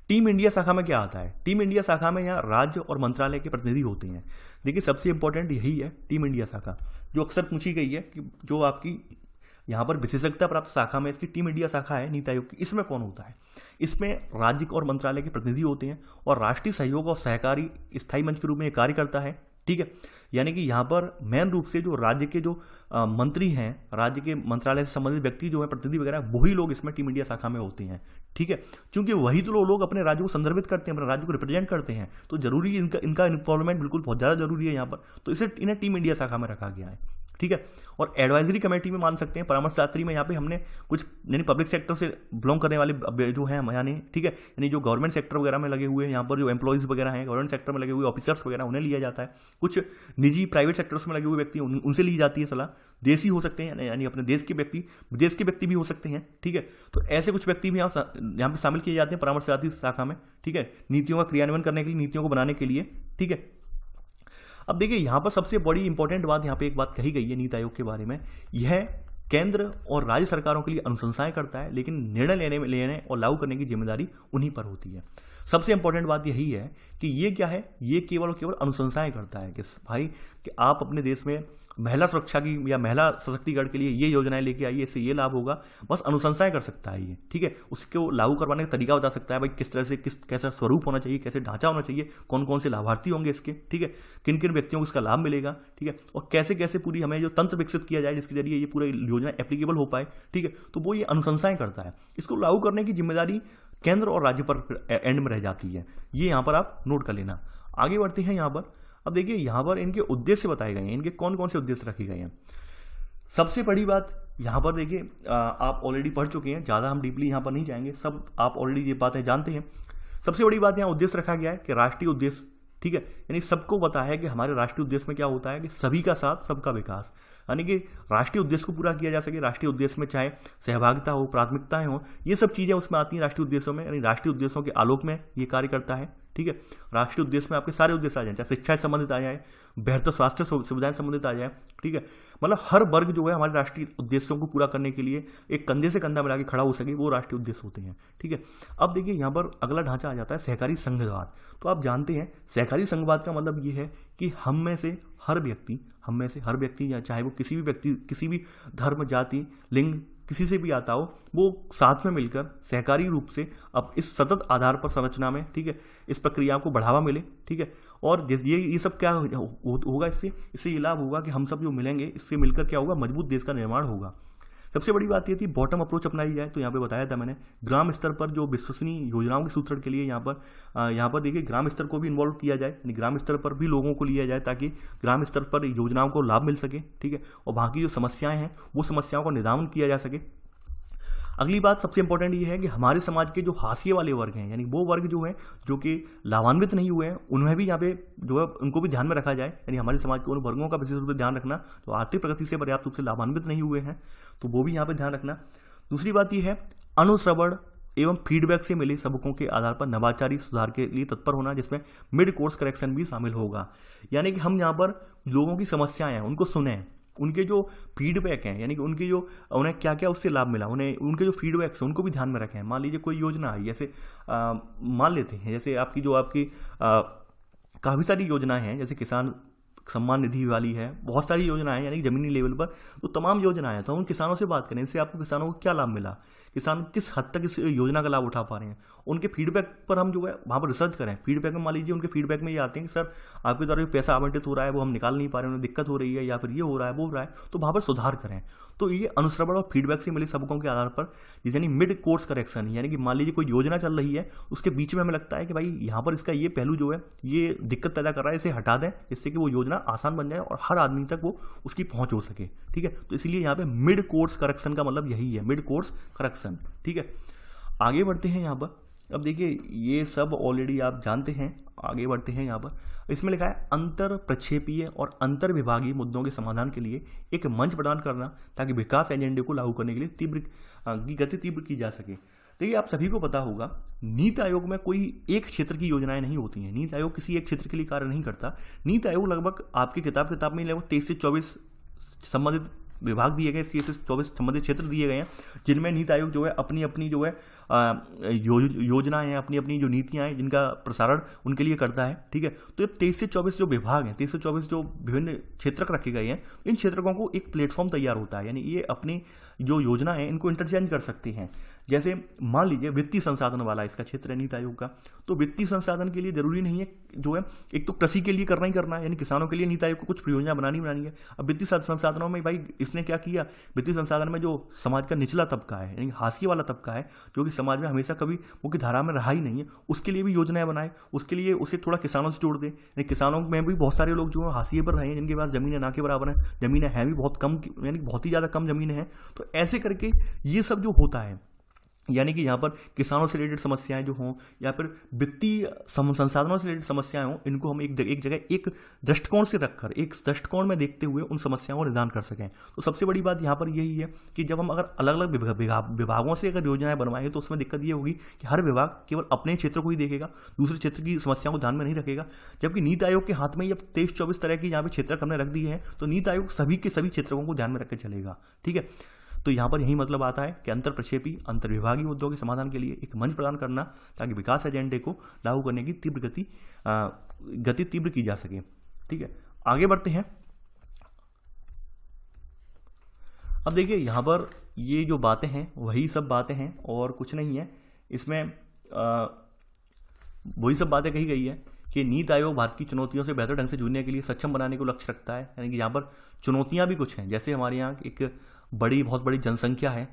Speaker 1: टीम इंडिया शाखा में क्या आता है? टीम इंडिया शाखा में यहाँ राज्य और मंत्रालय के प्रतिनिधि होते हैं। देखिए सबसे इंपॉर्टेंट यही है टीम इंडिया शाखा, जो अक्सर पूछी गई है कि जो आपकी यहाँ पर विशेषज्ञता प्राप्त शाखा में इसकी टीम इंडिया शाखा है नीति आयोग की, इसमें कौन होता है? इसमें राज्य और मंत्रालय के प्रतिनिधि होते हैं और राष्ट्रीय सहयोग और सहकारी स्थायी मंच के रूप में ये कार्य करता है। ठीक है। यानी कि यहाँ पर मेन रूप से जो राज्य के जो मंत्री हैं, राज्य के मंत्रालय से संबंधित व्यक्ति जो है, प्रतिनिधि वगैरह, वही लोग इसमें टीम इंडिया शाखा में होते हैं। ठीक है। क्योंकि वही तो लोग अपने राज्य को संदर्भित करते हैं, अपने राज्य को रिप्रेजेंट करते हैं, तो जरूरी इनका इन्वॉल्वमेंट बिल्कुल बहुत ज़्यादा जरूरी है यहाँ पर, तो इसे इन्हें टीम इंडिया शाखा में रखा गया है। ठीक है। और एडवाइजरी कमेटी में मान सकते हैं, परामर्शदात्री में यहाँ पे हमने कुछ यानी पब्लिक सेक्टर से बिलोंग करने वाले जो हैं यानी, ठीक है, यानी जो गवर्नमेंट सेक्टर वगैरह में लगे हुए हैं, यहाँ पर जो एम्प्लॉइज वगैरह हैं, गवर्नमेंट सेक्टर में लगे हुए ऑफिसर्स वगैरह, उन्हें लिया जाता है। कुछ निजी प्राइवेट सेक्टर्स में लगे हुए व्यक्ति, उनसे ली जाती है सलाह। देशी हो सकते हैं यानी अपने देश के व्यक्ति, विदेश के व्यक्ति भी हो सकते हैं। ठीक है। तो ऐसे कुछ व्यक्ति भी यहाँ पे शामिल किए जाते हैं परामर्शदात्री शाखा में। ठीक है। नीतियों का क्रियान्वयन करने के लिए, नीतियों को बनाने के लिए। ठीक है। अब देखिए यहाँ पर सबसे बड़ी इंपॉर्टेंट बात, यहाँ पे एक बात कही गई है नीति आयोग के बारे में, यह केंद्र और राज्य सरकारों के लिए अनुशंसाएं करता है, लेकिन निर्णय लेने और लागू करने की जिम्मेदारी उन्हीं पर होती है। सबसे इंपॉर्टेंट बात यही है कि ये क्या है, ये केवल और केवल अनुशंसाएं करता है कि भाई कि आप अपने देश में महिला सुरक्षा की या महिला सशक्तिकरण के लिए ये योजनाएं लेके आइए, इससे ये लाभ होगा, बस अनुशंसाएं कर सकता है ये। ठीक है। उसको लागू करवाने का तरीका बता सकता है, भाई किस तरह से कैसा स्वरूप होना चाहिए, कैसे ढांचा होना चाहिए, कौन कौन से लाभार्थी होंगे इसके, ठीक है, किन किन व्यक्तियों को इसका लाभ मिलेगा, ठीक है, और कैसे कैसे पूरी हमें जो तंत्र विकसित किया जाए जिसके जरिए ये पूरा योजना एप्लीकेबल हो पाए। ठीक है। तो वो ये अनुशंसाएं करता है, इसको लागू करने की जिम्मेदारी केंद्र और राज्य पर एंड में रह जाती है। ये यहाँ पर आप नोट कर लेना। आगे बढ़ते हैं यहाँ पर। अब देखिए यहाँ पर इनके उद्देश्य बताए गए हैं, इनके कौन कौन से उद्देश्य रखे गए हैं। सबसे बड़ी बात यहाँ पर देखिए, आप ऑलरेडी पढ़ चुके हैं, ज़्यादा हम डीपली यहाँ पर नहीं जाएंगे, सब आप ऑलरेडी ये बातें जानते हैं। सबसे बड़ी बात यहाँ उद्देश्य रखा गया है कि राष्ट्रीय उद्देश्य, ठीक है, यानी सबको पता है कि हमारे राष्ट्रीय उद्देश्य में क्या होता है कि सभी का साथ सबका विकास, यानी कि राष्ट्रीय उद्देश्य को पूरा किया जा सके। राष्ट्रीय उद्देश्य में चाहे सहभागिता हो, प्राथमिकताएं हो, ये सब चीज़ें उसमें आती हैं राष्ट्रीय उद्देश्यों में, यानी राष्ट्रीय उद्देश्यों के आलोक में ये कार्य करता है। ठीक है। राष्ट्रीय उद्देश्य में आपके सारे उद्देश्य आ जाए, चाहे शिक्षा से संबंधित आ जाए, बेहतर स्वास्थ्य सुविधाएं संबंधित आ जाए। ठीक है। मतलब हर वर्ग जो है हमारे राष्ट्रीय उद्देश्यों को पूरा करने के लिए एक कंधे से कंधा मिला के खड़ा हो सके, वो राष्ट्रीय उद्देश्य होते हैं। ठीक है। अब देखिए यहाँ पर अगला ढांचा आ जाता है सहकारी संघवाद। तो आप जानते हैं सहकारी संघवाद का मतलब ये है कि हम में से हर व्यक्ति या चाहे वो किसी भी व्यक्ति, किसी भी धर्म, जाति, लिंग, किसी से भी आता हो, वो साथ में मिलकर सहकारी रूप से अब इस सतत आधार पर संरचना में, ठीक है, इस प्रक्रिया को बढ़ावा मिले। ठीक है। और ये सब क्या होगा, इससे ये लाभ होगा कि हम सब जो मिलेंगे, इससे मिलकर क्या होगा, मजबूत देश का निर्माण होगा। सबसे बड़ी बात ये थी बॉटम अप्रोच अपनाई जाए। तो यहाँ पे बताया था मैंने, ग्राम स्तर पर जो विश्वसनीय योजनाओं के सूत्रण के लिए यहाँ पर देखिए ग्राम स्तर को भी इन्वॉल्व किया जाए, यानी ग्राम स्तर पर भी लोगों को लिया जाए ताकि ग्राम स्तर पर योजनाओं को लाभ मिल सके। ठीक है। और बाकी जो समस्याएं हैं वो समस्याओं का निदान किया जा सके। अगली बात सबसे इंपॉर्टेंट ये है कि हमारे समाज के जो हाशिए वाले वर्ग हैं, यानी वो वर्ग जो है जो कि लाभान्वित नहीं हुए हैं, उन्हें भी यहाँ पे जो है उनको भी ध्यान में रखा जाए। यानी हमारे समाज के उन वर्गों का विशेष रूप से ध्यान रखना जो आर्थिक प्रगति से पर्याप्त रूप से लाभान्वित नहीं हुए हैं, तो वो भी यहाँ पे ध्यान रखना। दूसरी बात यह है अनुश्रवण एवं फीडबैक से मिले सबकों के आधार पर नवाचारी सुधार के लिए तत्पर होना, जिसमें मिड कोर्स करेक्शन भी शामिल होगा। यानी कि हम यहाँ पर लोगों की समस्याएं हैं उनको सुने, उनके जो फीडबैक हैं यानी कि उनकी जो उन्हें क्या क्या उससे लाभ मिला, उन्हें उनके जो फीडबैक्स हैं उनको भी ध्यान में रखें। मान लीजिए कोई योजना आई, जैसे मान लेते हैं जैसे आपकी काफ़ी सारी योजनाएं हैं, जैसे किसान सम्मान निधि वाली है, बहुत सारी योजनाएं यानी कि जमीनी लेवल पर, तो तमाम योजनाएं हैं। तो उन किसानों से बात करें, इससे आपको किसानों को क्या लाभ मिला, किसान किस हद तक इस योजना का लाभ उठा पा रहे हैं, उनके फीडबैक पर हम जो है वहाँ पर रिसर्च करें। फीडबैक में मान लीजिए उनके फीडबैक में ये आते हैं कि सर आपके द्वारा जो पैसा आवंटित हो रहा है वो हम निकाल नहीं पा रहे हैं, उन्हें दिक्कत हो रही है, या फिर ये हो रहा है वो हो रहा है, तो वहाँ पर सुधार करें। तो ये अनुश्रवण और फीडबैक से मिले सबकों के आधार पर यानी मिड कोर्स करेक्शन, यानी कि मान लीजिए कोई योजना चल रही है, उसके बीच में हमें लगता है कि भाई यहाँ पर इसका ये पहलू जो है ये दिक्कत पैदा कर रहा है, इसे हटा दें जिससे कि वो योजना आसान बन जाए और हर आदमी तक वो उसकी पहुंच हो सके। ठीक है, तो इसीलिए यहाँ पे मिड कोर्स करेक्शन का मतलब यही है, मिड कोर्स करेक्शन। ठीक है, आगे बढ़ते हैं यहाँ पर। अब देखिए ये सब ऑलरेडी आप जानते हैं, आगे बढ़ते हैं यहाँ पर। इसमें लिखा है अंतर प्रक्षेपीय और अंतर विभागीय मुद्दों के समाधान के लिए एक मंच प्रदान करना, ताकि विकास एजेंडे को लागू करने के लिए गति तीव्र की जा सके। देखिए आप सभी को पता होगा नीति आयोग में कोई एक क्षेत्र की योजनाएं नहीं होती हैं। नीति आयोग किसी एक क्षेत्र के लिए कार्य नहीं करता। नीति आयोग लगभग आपकी किताब में लगभग 23 से 24 संबंधित विभाग दिए गए, 30 से 24 संबंधित क्षेत्र दिए गए हैं, जिनमें नीति आयोग जो है अपनी अपनी जो है योजनाएं हैं, अपनी अपनी जो नीतियां हैं जिनका प्रसारण उनके लिए करता है। ठीक है, तो ये 23 से 24 जो विभाग हैं, 23 से 24 जो विभिन्न क्षेत्रक रखे गए हैं, इन क्षेत्रकों को एक प्लेटफॉर्म तैयार होता है, यानी ये अपनी जो योजना है इनको इंटरचेंज कर सकते हैं। जैसे मान लीजिए वित्तीय संसाधन वाला इसका क्षेत्र है नीति आयोग का, तो वित्तीय संसाधन के लिए जरूरी नहीं है जो है एक तो कृषि के लिए करना ही करना है, यानी किसानों के लिए नीति आयोग को कुछ परियोजना बनानी है। अब वित्तीय संसाधनों में भाई इसने क्या किया, वित्तीय संसाधन में जो समाज का निचला तबका है यानी हाशिए वाला तबका है, जो कि समाज में हमेशा कभी मुख्य धारा में रहा ही नहीं है, उसके लिए भी योजनाएं बनाए, उसके लिए उसे थोड़ा किसानों से जोड़ दे। यानी किसानों में भी बहुत सारे लोग जो है हाशिए पर रहे हैं, जिनके पास जमीनें ना के बराबर हैं, जमीनें हैं भी बहुत कम, यानी बहुत ही ज़्यादा कम जमीनें हैं। तो ऐसे करके ये सब जो होता है, यानी कि यहाँ पर किसानों से रिलेटेड समस्याएं जो हों या फिर वित्तीय संसाधनों से रिलेटेड समस्याएं हों, इनको हम एक जगह एक दृष्टिकोण से रखकर, एक दृष्टिकोण में देखते हुए उन समस्याओं का निदान कर सकें। तो सबसे बड़ी बात यहाँ पर यही है कि जब हम अगर अलग अलग विभागों से अगर योजनाएं बनवाएंगे तो उसमें दिक्कत ये होगी कि हर विभाग केवल अपने क्षेत्र को ही देखेगा, दूसरे क्षेत्र की समस्याओं को ध्यान में नहीं रखेगा। जबकि नीति आयोग के हाथ में जब 23-24 तरह की यहाँ पे क्षेत्र हमने रख दिए हैं, तो नीति आयोग सभी के सभी क्षेत्रों को ध्यान में रखकर चलेगा। ठीक है, तो यहाँ पर यही मतलब आता है कि अंतर प्रक्षेपी अंतर विभागीय मुद्दों के समाधान के लिए एक मंच प्रदान करना, ताकि विकास एजेंडे को लागू करने की गति तीव्र की जा सके। ठीक है, आगे बढ़ते हैं। अब देखिए यहाँ पर ये जो बातें हैं वही सब बातें हैं और कुछ नहीं है इसमें। वही सब बातें कही गई है कि नीति आयोग भारत की चुनौतियों से बेहतर ढंग से जूझने के लिए सक्षम बनाने को लक्ष्य रखता है। यानी कि यहाँ पर चुनौतियाँ भी कुछ हैं, जैसे हमारे यहाँ एक बहुत बड़ी जनसंख्या है।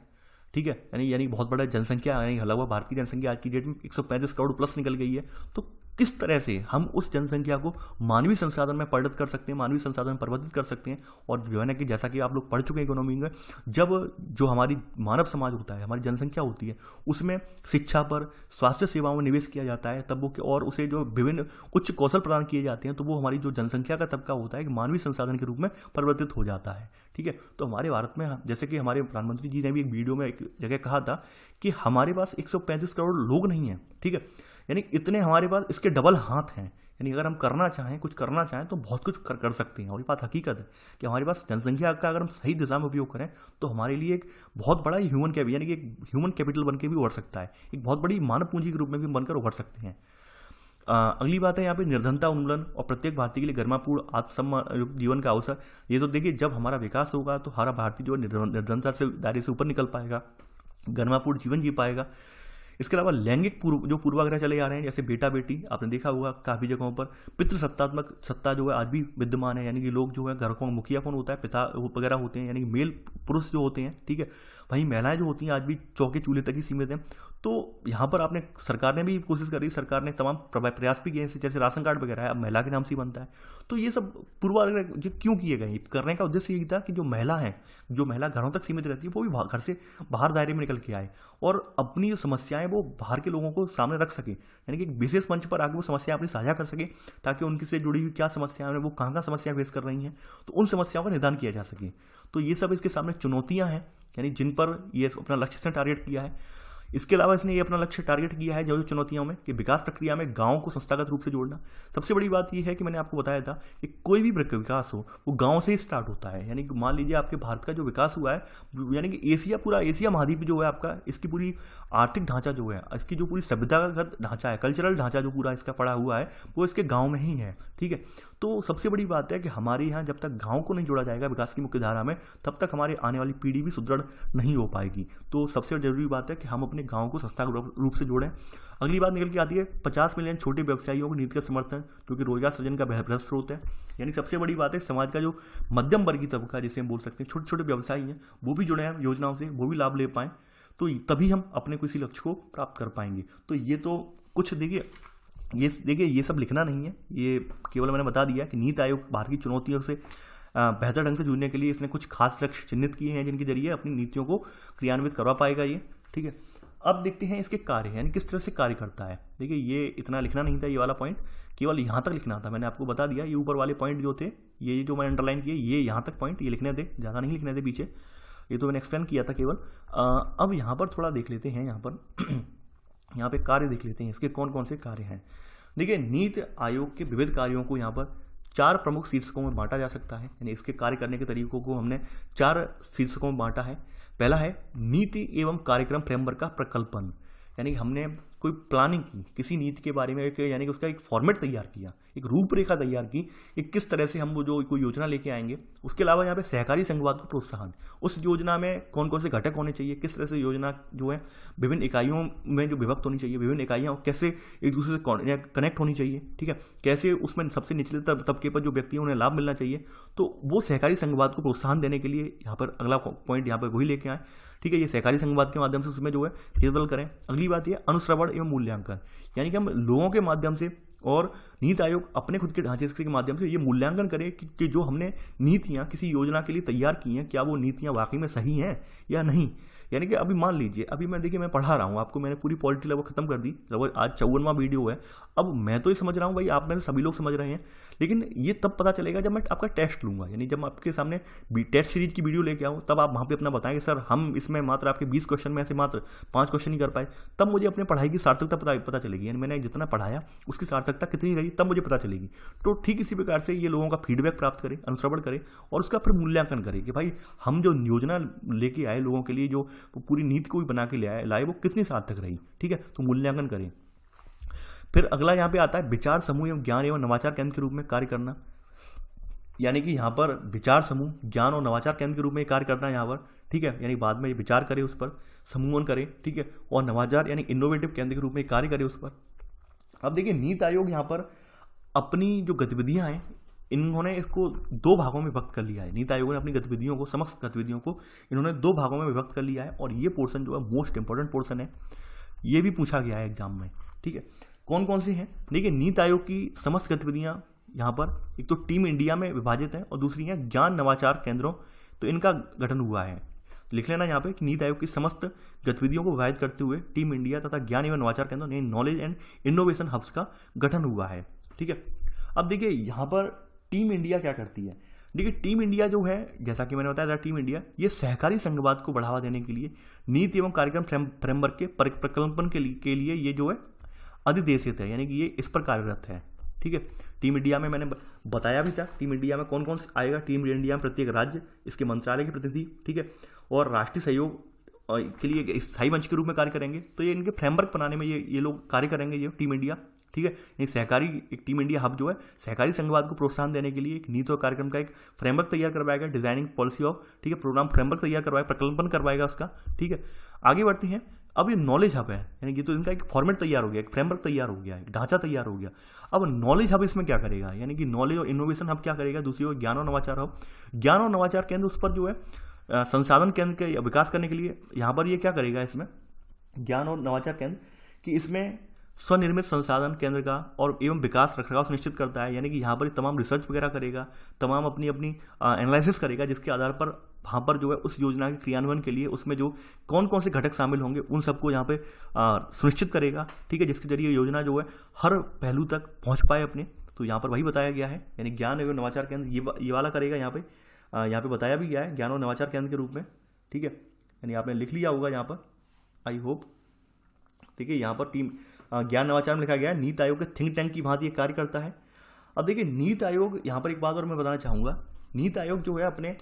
Speaker 1: ठीक है, यानी बहुत बड़ा जनसंख्या, यानी लगभग भारत की जनसंख्या आज की डेट में 135 करोड़ प्लस निकल गई है। तो किस तरह से हम उस जनसंख्या को मानवीय संसाधन में परिणत कर सकते हैं, मानवीय संसाधन परिवर्तित कर सकते हैं। और जो है ना कि जैसा कि आप लोग पढ़ चुके हैं इकोनॉमी में, जब जो हमारी मानव समाज होता है, हमारी जनसंख्या होती है, उसमें शिक्षा पर, स्वास्थ्य सेवाओं में निवेश किया जाता है, तब वो और उसे जो विभिन्न उच्च कौशल प्रदान किए जाते हैं, तो वो हमारी जो जनसंख्या का तबका होता है मानवीय संसाधन के रूप में परिवर्तित हो जाता है। ठीक है, तो हमारे भारत में जैसे कि हमारे प्रधानमंत्री जी ने भी एक वीडियो में एक जगह कहा था कि हमारे पास 135 करोड़ लोग नहीं हैं। ठीक है, यानी इतने हमारे पास इसके डबल हाथ हैं। यानी अगर हम करना चाहें, कुछ करना चाहें तो बहुत कुछ कर सकते हैं। और ये बात हकीकत है कि हमारे पास जनसंख्या का अगर हम सही दिशा में उपयोग करें तो हमारे लिए एक बहुत बड़ा ह्यूमन कैपिटल, यानी कि एक ह्यूमन कैपिटल बन के भी उभर सकता है, एक बहुत बड़ी मानव पूंजी के रूप में भी बनकर उभर सकते हैं। अगली बात है यहाँ पे निर्धनता उन्मूलन और प्रत्येक भारतीय के लिए गरिमापूर्ण आत्मसम्मान जीवन का अवसर। ये तो देखिए जब हमारा विकास होगा तो हर भारतीय जो निर्धनता से दायरे से ऊपर निकल पाएगा, गरिमापूर्ण जीवन जी पाएगा। इसके अलावा लैंगिक जो पूर्वाग्रह चले आ रहे हैं, जैसे बेटा बेटी, आपने देखा होगा काफ़ी जगहों पर पितृसत्तात्मक सत्ता जो है आज भी विद्यमान है, यानी कि लोग जो है घर कौन मुखिया कौन होता है, पिता वगैरह होते हैं, यानी कि मेल पुरुष जो होते हैं, ठीक है। वहीं महिलाएं जो होती हैं आज भी चौके चूल्हे तक ही सीमित हैं। तो यहाँ पर आपने सरकार ने भी कोशिश करी, सरकार ने तमाम प्रयास भी किए, जैसे राशन कार्ड वगैरह है अब महिला के नाम से ही बनता है। तो ये सब पूर्वाग्रह ये क्यों किए गए, करने का उद्देश्य यही था कि जो महिला है, जो महिला घरों तक सीमित रहती है, वो भी घर से बाहर दायरे में निकल के आए और अपनी जो समस्याएं वो बाहर के लोगों को सामने रख सके, यानी कि एक विशेष मंच पर आके वो समस्या अपनी साझा कर सके, ताकि उनकी से जुड़ी हुई क्या समस्याएं हैं, वो कहाँ समस्या फेस कर रही हैं, तो उन समस्याओं का निदान किया जा सके। तो ये सब इसके सामने चुनौतियां हैं, यानी जिन पर ये अपना लक्ष्य से टारगेट किया है। इसके अलावा इसने ये अपना लक्ष्य टारगेट किया है जो चुनौतियों में कि विकास प्रक्रिया में गांव को संस्थागत रूप से जोड़ना। सबसे बड़ी बात यह है कि मैंने आपको बताया था कि कोई भी विकास हो वो गांव से ही स्टार्ट होता है, यानी कि मान लीजिए आपके भारत का जो विकास हुआ है, यानी कि पूरा एशिया महाद्वीप जो है आपका, इसकी पूरी आर्थिक ढांचा जो है, इसकी जो पूरी सभ्यतागत ढांचा है, कल्चरल ढांचा जो पूरा इसका पड़ा हुआ है, वो इसके गाँव में ही है, ठीक है। तो सबसे बड़ी बात है कि हमारे यहाँ जब तक गांव को नहीं जोड़ा जाएगा विकास की मुख्य धारा में, तब तक हमारी आने वाली पीढ़ी भी सुदृढ़ नहीं हो पाएगी। तो सबसे जरूरी बात है कि हम अपने गांव को संस्थागत रूप से जोड़ें। अगली बात निकल के आती है 50 मिलियन छोटे व्यवसायियों को नीतिगत समर्थन, जो कि रोजगार सृजन का बेहतर स्रोत है। यानी सबसे बड़ी बात है समाज का जो मध्यम वर्गीय तबका जिसे हम बोल सकते हैं, छोटे छोटे व्यवसायी हैं, वो भी जुड़े हैं योजनाओं से, वो भी लाभ ले पाएं, तो तभी हम अपने किसी लक्ष्य को प्राप्त कर पाएंगे। तो ये तो कुछ देखिए ये सब लिखना नहीं है, ये केवल मैंने बता दिया कि नीति आयोग भारत की चुनौतियों से बेहतर ढंग से जुड़ने के लिए इसने कुछ खास लक्ष्य चिन्हित किए हैं, जिनके जरिए अपनी नीतियों को क्रियान्वित करवा पाएगा ये, ठीक है। अब देखते हैं इसके कार्य, यानी किस तरह से कार्य करता है। देखिए ये इतना लिखना नहीं था, ये वाला पॉइंट केवल यहाँ तक लिखना था, मैंने आपको बता दिया। ये ऊपर वाले पॉइंट जो थे, ये जो मैंने अंडरलाइन किए, ये यहाँ तक पॉइंट ये लिखने थे, ज़्यादा नहीं लिखने थे पीछे, ये तो मैंने एक्सप्लेन किया था केवल। अब यहाँ पर थोड़ा देख लेते हैं, यहाँ पे कार्य देख लेते हैं, इसके कौन कौन से कार्य हैं। देखिए नीति आयोग के विविध कार्यों को यहाँ पर 4 प्रमुख शीर्षकों में बांटा जा सकता है, यानी इसके कार्य करने के तरीकों को हमने 4 शीर्षकों में बांटा है। पहला है नीति एवं कार्यक्रम फ्रेमवर्क का प्रकल्पन, यानी हमने कोई प्लानिंग की किसी नीति के बारे में, यानी कि उसका एक फॉर्मेट तैयार किया, एक रूपरेखा तैयार की कि किस तरह से हम वो जो कोई योजना लेके आएंगे। उसके अलावा यहाँ पे सहकारी संघवाद को प्रोत्साहन, उस योजना में कौन कौन से घटक होने चाहिए, किस तरह से योजना जो है विभिन्न इकाइयों में जो विभक्त होनी चाहिए, विभिन्न इकाइयाँ कैसे एक दूसरे से कनेक्ट होनी चाहिए, ठीक है, कैसे उसमें सबसे निचले तबके पर जो व्यक्ति हैं उन्हें लाभ मिलना चाहिए। तो वो सहकारी संघवाद को प्रोत्साहन देने के लिए यहाँ पर अगला पॉइंट यहाँ पर वही लेके आए, ठीक है। ये सहकारी संघवाद के माध्यम से उसमें जो है फेरबदल करें। अगली बात ये अनुश्रवण एवं मूल्यांकन, यानी कि हम लोगों के माध्यम से और नीति आयोग अपने खुद के ढांचे के माध्यम से ये मूल्यांकन करे कि जो हमने नीतियाँ किसी योजना के लिए तैयार की हैं, क्या वो नीतियाँ वाकई में सही हैं या नहीं। यानी कि अभी मान लीजिए, अभी मैं देखिए मैं पढ़ा रहा हूँ आपको, मैंने पूरी पॉलिटी लगभग खत्म कर दी, लगभग आज 54वां वीडियो है। अब मैं तो ये समझ रहा हूँ भाई, आप में से सभी लोग समझ रहे हैं, लेकिन ये तब पता चलेगा जब मैं आपका टेस्ट लूंगा, यानी जब मैं आपके सामने टेस्ट सीरीज की वीडियो लेके आऊँ, तब आप वहाँ पे अपना बताएंगे सर हम इसमें मात्र आपके 20 क्वेश्चन में से मात्र 5 क्वेश्चन ही कर पाए, तब मुझे अपने पढ़ाई की सार्थकता पता चलेगी, यानी मैंने जितना पढ़ाया उसकी सार्थकता कितनी रही तब मुझे पता चलेगी। तो ठीक इसी प्रकार से ये लोगों का फीडबैक प्राप्त करें, अनुश्रवण करें और उसका फिर मूल्यांकन करें कि भाई हम जो योजना लेके आए लोगों के लिए, जो पूरी नीति को भी बना के लाए वो कितनी सार्थक रही, ठीक है, तो मूल्यांकन करें। फिर अगला यहाँ पे आता है विचार समूह एवं ज्ञान एवं नवाचार केंद्र के रूप में कार्य करना, यानी कि यहाँ पर विचार समूह, ज्ञान और नवाचार केंद्र के रूप में कार्य करना है यहाँ पर, ठीक है, यानी बाद में विचार करें उस पर, समूहन करें, ठीक है, और नवाचार यानी इनोवेटिव केंद्र के रूप में कार्य करें उस पर। अब देखिए नीति आयोग यहाँ पर अपनी जो गतिविधियाँ हैं इन्होंने इसको 2 भागों में विभक्त कर लिया है। नीति आयोग ने अपनी गतिविधियों को, समस्त गतिविधियों को इन्होंने 2 भागों में विभक्त कर लिया है, और ये पोर्शन जो है मोस्ट इंपॉर्टेंट पोर्शन है, ये भी पूछा गया है एग्जाम में, ठीक है। कौन कौन सी हैं, देखिए नीति आयोग की समस्त गतिविधियां यहाँ पर एक तो टीम इंडिया में विभाजित है और दूसरी है ज्ञान नवाचार केंद्रों, तो इनका गठन हुआ है। लिख लेना यहाँ पे कि नीति आयोग की समस्त गतिविधियों को विभाजित करते हुए टीम इंडिया तथा ज्ञान एवं नवाचार केंद्रों यानी नॉलेज एंड इनोवेशन हब्स का गठन हुआ है, ठीक है। अब देखिए यहाँ पर टीम इंडिया क्या करती है, देखिए टीम इंडिया जो है, जैसा कि मैंने बताया था, टीम इंडिया ये सहकारी संघवाद को बढ़ावा देने के लिए नीति एवं कार्यक्रम फ्रेमवर्क के प्रकल्पन के लिए ये जो है अधिदेशित है, यानी कि ये इस पर कार्यरत है, ठीक है। टीम इंडिया में मैंने बताया भी था, टीम इंडिया में कौन कौन आएगा, टीम इंडिया में प्रत्येक राज्य, इसके मंत्रालय के प्रतिनिधि, ठीक है, और राष्ट्रीय सहयोग के लिए स्थायी मंच के रूप में कार्य करेंगे। तो ये इनके फ्रेमवर्क बनाने में ये लोग कार्य करेंगे, ये टीम इंडिया, ठीक है। ये सहकारी एक टीम इंडिया हब जो है सहकारी संघवाद को प्रोत्साहन देने के लिए एक नीति और कार्यक्रम का एक फ्रेमवर्क तैयार करवाएगा, डिजाइनिंग पॉलिसी ऑफ, ठीक है, प्रोग्राम फ्रेमवर्क तैयार करवाएगा, प्रकल्पन करवाएगा उसका, ठीक है। आगे बढ़ते हैं। अब ये नॉलेज हब है, यानी कि तो इनका एक फॉर्मेट तैयार हो गया, एक फ्रेमवर्क तैयार हो गया, एक ढांचा तैयार हो गया। अब नॉलेज हब इसमें क्या करेगा, यानी कि नॉलेज और इनोवेशन हब क्या करेगा, दूसरी ओर ज्ञान और नवाचार हब, ज्ञान और नवाचार केंद्र उस पर जो है संसाधन केंद्र के विकास करने के लिए यहाँ पर ये क्या करेगा, इसमें ज्ञान और नवाचार केंद्र कि इसमें स्वनिर्मित संसाधन केंद्र का और एवं विकास रखरखाव सुनिश्चित करता है, यानी कि यहाँ पर तमाम रिसर्च वगैरह करेगा, तमाम अपनी एनालिसिस करेगा, जिसके आधार पर वहाँ पर जो है उस योजना के क्रियान्वयन के लिए उसमें जो कौन कौन से घटक शामिल होंगे उन सबको यहाँ पे सुनिश्चित करेगा, ठीक है, जिसके जरिए योजना जो है हर पहलू तक पहुँच पाए अपने। तो यहाँ पर वही बताया गया है, यानी ज्ञान एवं नवाचार केंद्र ये वाला करेगा। यहाँ पे बताया भी गया है ज्ञान और नवाचार केंद्र के रूप में, ठीक है, यानी आपने लिख लिया होगा यहाँ पर, आई होप, ठीक है। यहाँ पर टीम ज्ञान नवाचार में लिखा गया है नीति आयोग के थिंक टैंक की भांति कार्य करता है। अब देखिए नीति आयोग, यहाँ पर एक बात और मैं बताना चाहूँगा, नीति आयोग जो है अपने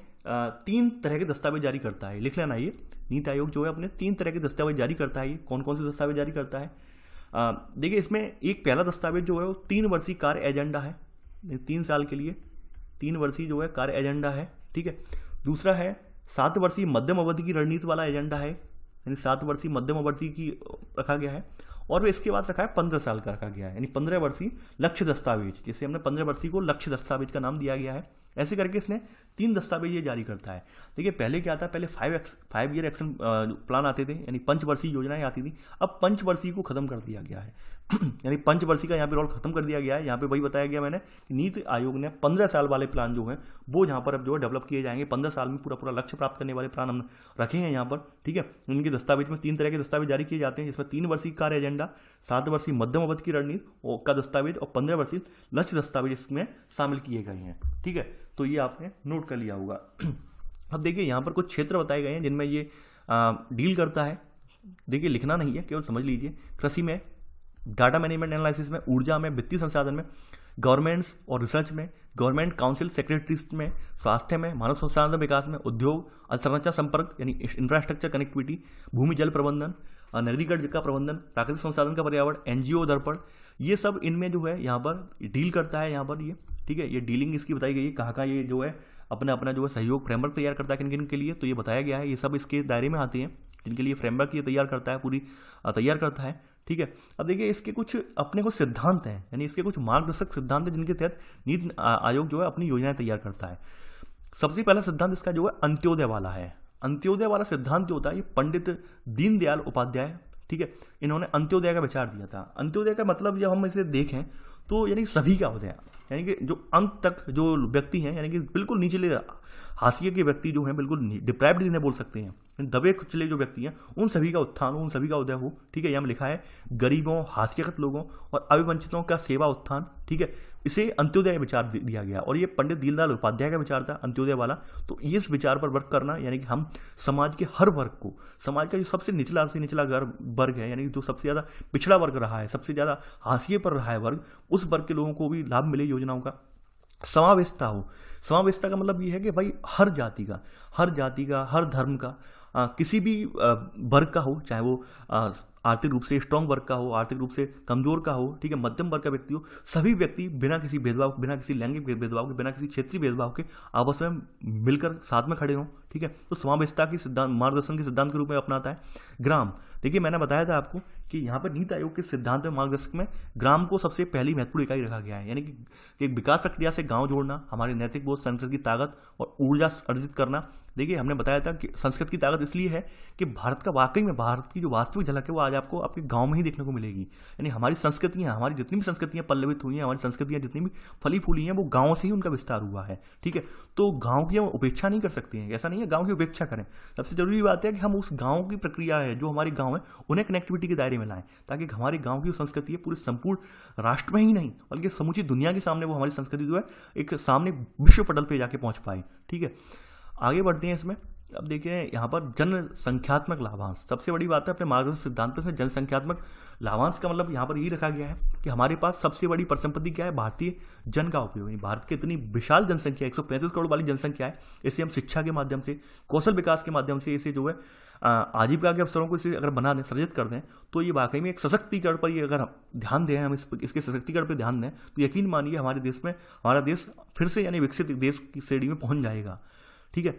Speaker 1: 3 तरह के दस्तावेज जारी करता है, लिख लेना ये, नीति आयोग जो है अपने 3 तरह के दस्तावेज जारी करता है। ये कौन कौन से दस्तावेज जारी करता है, देखिए इसमें एक पहला दस्तावेज जो है वो 3 वर्षीय कार्य एजेंडा है, 3 साल के लिए 3 वर्षीय जो है कार्य एजेंडा है, ठीक है। दूसरा है 7 वर्षीय मध्यम अवधि की रणनीति वाला एजेंडा है, यानी 7 वर्षीय मध्यम अवधि की रखा गया है। और इसके बाद रखा है 15 साल का रखा गया है, यानी 15 वर्षीय लक्ष्य दस्तावेज, जैसे हमने 15 वर्षीय को लक्ष्य दस्तावेज का नाम दिया गया है। ऐसे करके इसने 3 दस्तावेज ये जारी करता है। देखिए पहले क्या था, पहले 5 ईयर एक्शन प्लान आते थे, यानी पंचवर्षीय योजनाएं आती थी। अब पंचवर्षीय को खत्म कर दिया गया है यानी पंचवर्षीय का यहाँ पे रोल खत्म कर दिया गया है। यहाँ पे वही बताया गया मैंने कि नीति आयोग ने 15 साल वाले प्लान जो है वो यहाँ पर अब जो है डेवलप किए जाएंगे। 15 साल में पूरा लक्ष्य प्राप्त करने वाले प्लान हम रखे हैं यहाँ पर, ठीक है। इनके दस्तावेज में 3 तरह के दस्तावेज जारी किए जाते हैं, जिसमें 3 वर्षीय कार्य एजेंडा, 7 वर्षीय मध्यम अवधि की रणनीति का दस्तावेज और 15 वर्षीय लक्ष्य दस्तावेज इसमें शामिल किए गए हैं, ठीक है। तो ये आपने नोट कर लिया होगा। अब देखिए यहाँ पर कुछ क्षेत्र बताए गए हैं जिनमें ये डील करता है। देखिए लिखना नहीं है, केवल समझ लीजिए। कृषि में, डाटा मैनेजमेंट एनालिसिस में, ऊर्जा में, वित्तीय संसाधन में, गवर्नमेंट्स और रिसर्च में, गवर्नमेंट काउंसिल सेक्रेटरीज में, स्वास्थ्य में, मानव संसाधन विकास में, उद्योग, अवसंरचना संपर्क यानी इंफ्रास्ट्रक्चर कनेक्टिविटी, भूमि जल प्रबंधन, नगरीकरण का प्रबंधन, प्राकृतिक संसाधन का पर्यावरण, एनजीओ दर्पण, ये सब इनमें जो है यहाँ पर डील करता है यहाँ पर ये, ठीक है। ये डीलिंग इसकी बताई गई है, कहाँ ये जो है अपना जो है सहयोग फ्रेमवर्क तैयार करता है किन किन के लिए, तो ये बताया गया है। ये सब इसके दायरे में आते हैं जिनके लिए फ्रेमवर्क ये तैयार करता है, पूरी तैयार करता है, ठीक है। अब देखिए इसके कुछ अपने कुछ सिद्धांत हैं, यानी इसके कुछ मार्गदर्शक सिद्धांत हैं जिनके तहत नीति आयोग जो है अपनी योजनाएं तैयार करता है। सबसे पहला सिद्धांत इसका जो है अंत्योदय वाला है। अंत्योदय वाला सिद्धांत जो होता है ये पंडित दीनदयाल उपाध्याय, ठीक है, इन्होंने अंत्योदय का विचार दिया था। अंत्योदय का मतलब जब हम इसे देखें तो यानी सभी का उदय, यानी कि जो अंत तक जो व्यक्ति हैं, यानी कि बिल्कुल निचले हाशिए के व्यक्ति जो हैं, बिल्कुल डिप्राइव्ड जिन्हें बोल सकते हैं, दबे कुचले जो व्यक्ति हैं, उन सभी का उत्थान हो, उन सभी का उदय हो, ठीक है। यहाँ लिखा है गरीबों, हाशियागत लोगों और अविवंचितों का सेवा उत्थान, ठीक है। इसे अंत्योदय विचार दिया गया और ये पंडित दीनदयाल उपाध्याय का विचार था अंत्योदय वाला। तो इस विचार पर वर्क करना, यानी कि हम समाज के हर वर्ग को, समाज का जो सबसे निचला से निचला वर्ग है, यानी जो सबसे ज़्यादा पिछड़ा वर्ग रहा है, सबसे ज़्यादा हाशिए पर रहा है वर्ग, उस वर्ग के लोगों को भी लाभ मिले योजनाओं का। समावेशता हो, समावेशता का मतलब ये है कि भाई हर जाति का, हर धर्म का, किसी भी वर्ग का हो, चाहे वो आर्थिक रूप से स्ट्रांग वर्ग का हो, आर्थिक रूप से कमजोर का हो, ठीक है, मध्यम वर्ग का व्यक्ति हो, सभी व्यक्ति बिना किसी भेदभाव, बिना किसी लैंगिक भेदभाव के, बिना किसी क्षेत्रीय भेदभाव के आपस में मिलकर साथ में खड़े हों, ठीक है। तो समावेशता की सिद्धांत, मार्गदर्शन के सिद्धांत के रूप में अपनाता है। ग्राम, देखिए मैंने बताया था आपको कि यहाँ पर नीति आयोग के सिद्धांत में, मार्गदर्शक में ग्राम को सबसे पहली महत्वपूर्ण इकाई रखा गया है, यानी कि एक विकास प्रक्रिया से गाँव जोड़ना, हमारी नैतिक बोध, संस्कृत की ताकत और ऊर्जा अर्जित करना। देखिए हमने बताया था कि संस्कृत की ताकत इसलिए है कि भारत का वाकई में, भारत की जो वास्तविक झलक है वो आज आपको आपके गांव में ही देखने को मिलेगी। यानी हमारी संस्कृतियां, हमारी जितनी भी संस्कृतियां पल्लवित हुई हैं, हमारी संस्कृतियां जितनी भी फली फूली हैं, वो गांव से ही उनका विस्तार हुआ है, ठीक है। तो गांव की हम उपेक्षा नहीं कर सकते हैं, ऐसा नहीं है गांव की उपेक्षा करें। सबसे जरूरी बात है कि हम उस गांव की प्रक्रिया है, जो हमारे गांव है, उन्हें कनेक्टिविटी के दायरे में लाएं, ताकि हमारे गांव की संस्कृति है पूरे संपूर्ण राष्ट्र में ही नहीं बल्कि समूची दुनिया के सामने वो हमारी संस्कृति जो है एक सामने विश्व पटल पर जाके पहुंच पाए, ठीक है। आगे बढ़ते हैं इसमें। अब देखिए यहाँ पर जनसंख्यात्मक लाभांश सबसे बड़ी बात है। अपने मार्गदर्शक सिद्धांतों से जनसंख्यात्मक लाभांश का मतलब यहाँ पर यही रखा गया है कि हमारे पास सबसे बड़ी परिसंपत्ति क्या है, भारतीय जन का उपयोग। भारत की इतनी विशाल जनसंख्या 135 करोड़ वाली जनसंख्या है, इसे हम शिक्षा के माध्यम से, कौशल विकास के माध्यम से, इसे जो है आजीविका के अवसरों को इसे अगर बना दें, सृजित कर दें, तो ये वाकई में एक सशक्तिकरण पर, ये अगर हम ध्यान दें, हम इसके सशक्तिकरण पर ध्यान दें, तो यकीन मानिए हमारे देश में, हमारा देश फिर से यानी विकसित देश की श्रेणी में पहुंच जाएगा। ठीक है,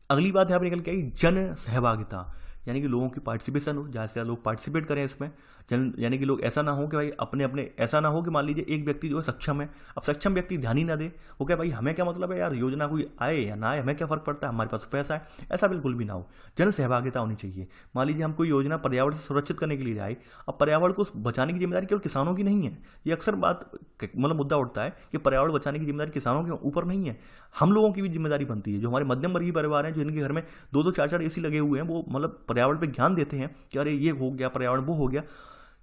Speaker 1: अगली बात यहाँ पर निकल के आई जन सहभागिता, यानी कि लोगों की पार्टिसिपेशन हो, ज़्यादा से ज़्यादा लोग पार्टिसिपेट करें इसमें। यानी कि लोग ऐसा ना हो कि भाई अपने अपने, ऐसा ना हो कि मान लीजिए एक व्यक्ति जो है सक्षम है, अब सक्षम व्यक्ति ध्यान ही ना दे, वो क्या भाई हमें क्या मतलब है यार, योजना कोई आए या ना आए, हमें क्या फर्क पड़ता है, हमारे पास पैसा है, ऐसा बिल्कुल भी ना हो। जन सहभागिता होनी चाहिए। मान लीजिए हम कोई योजना पर्यावरण से सुरक्षित करने के लिए जाए, अब पर्यावरण को बचाने की जिम्मेदारी केवल किसानों की नहीं है। ये अक्सर बात मतलब मुद्दा उठता है कि पर्यावरण बचाने की जिम्मेदारी किसानों के ऊपर नहीं है, हम लोगों की भी जिम्मेदारी बनती है। जो हमारे मध्यम वर्गीय परिवार हैं, जिनके घर में 2-2 4-4 एसी लगे हुए हैं, वो मतलब पर्यावरण पर ज्ञान देते हैं कि अरे ये हो गया पर्यावरण, वो हो गया।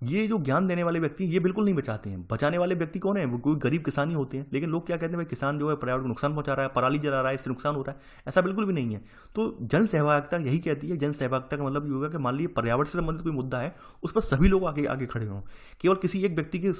Speaker 1: ये जो ज्ञान देने वाले व्यक्ति ये बिल्कुल नहीं बचाते हैं। बचाने वाले व्यक्ति कौन है, वो कोई गरीब किसान ही होते हैं। लेकिन लोग क्या कहते हैं, भाई किसान जो है पर्यावरण को नुकसान पहुंचा रहा है, पराली जला रहा है, इससे नुकसान हो रहा है। ऐसा बिल्कुल भी नहीं है। तो जन सहभागिता यही कहती है। जन सहभागिता का मतलब ये होगा कि मान लीजिए पर्यावरण से संबंधित कोई मुद्दा है, उस पर सभी लोग आगे आगे खड़े हों। केवल किसी एक व्यक्ति के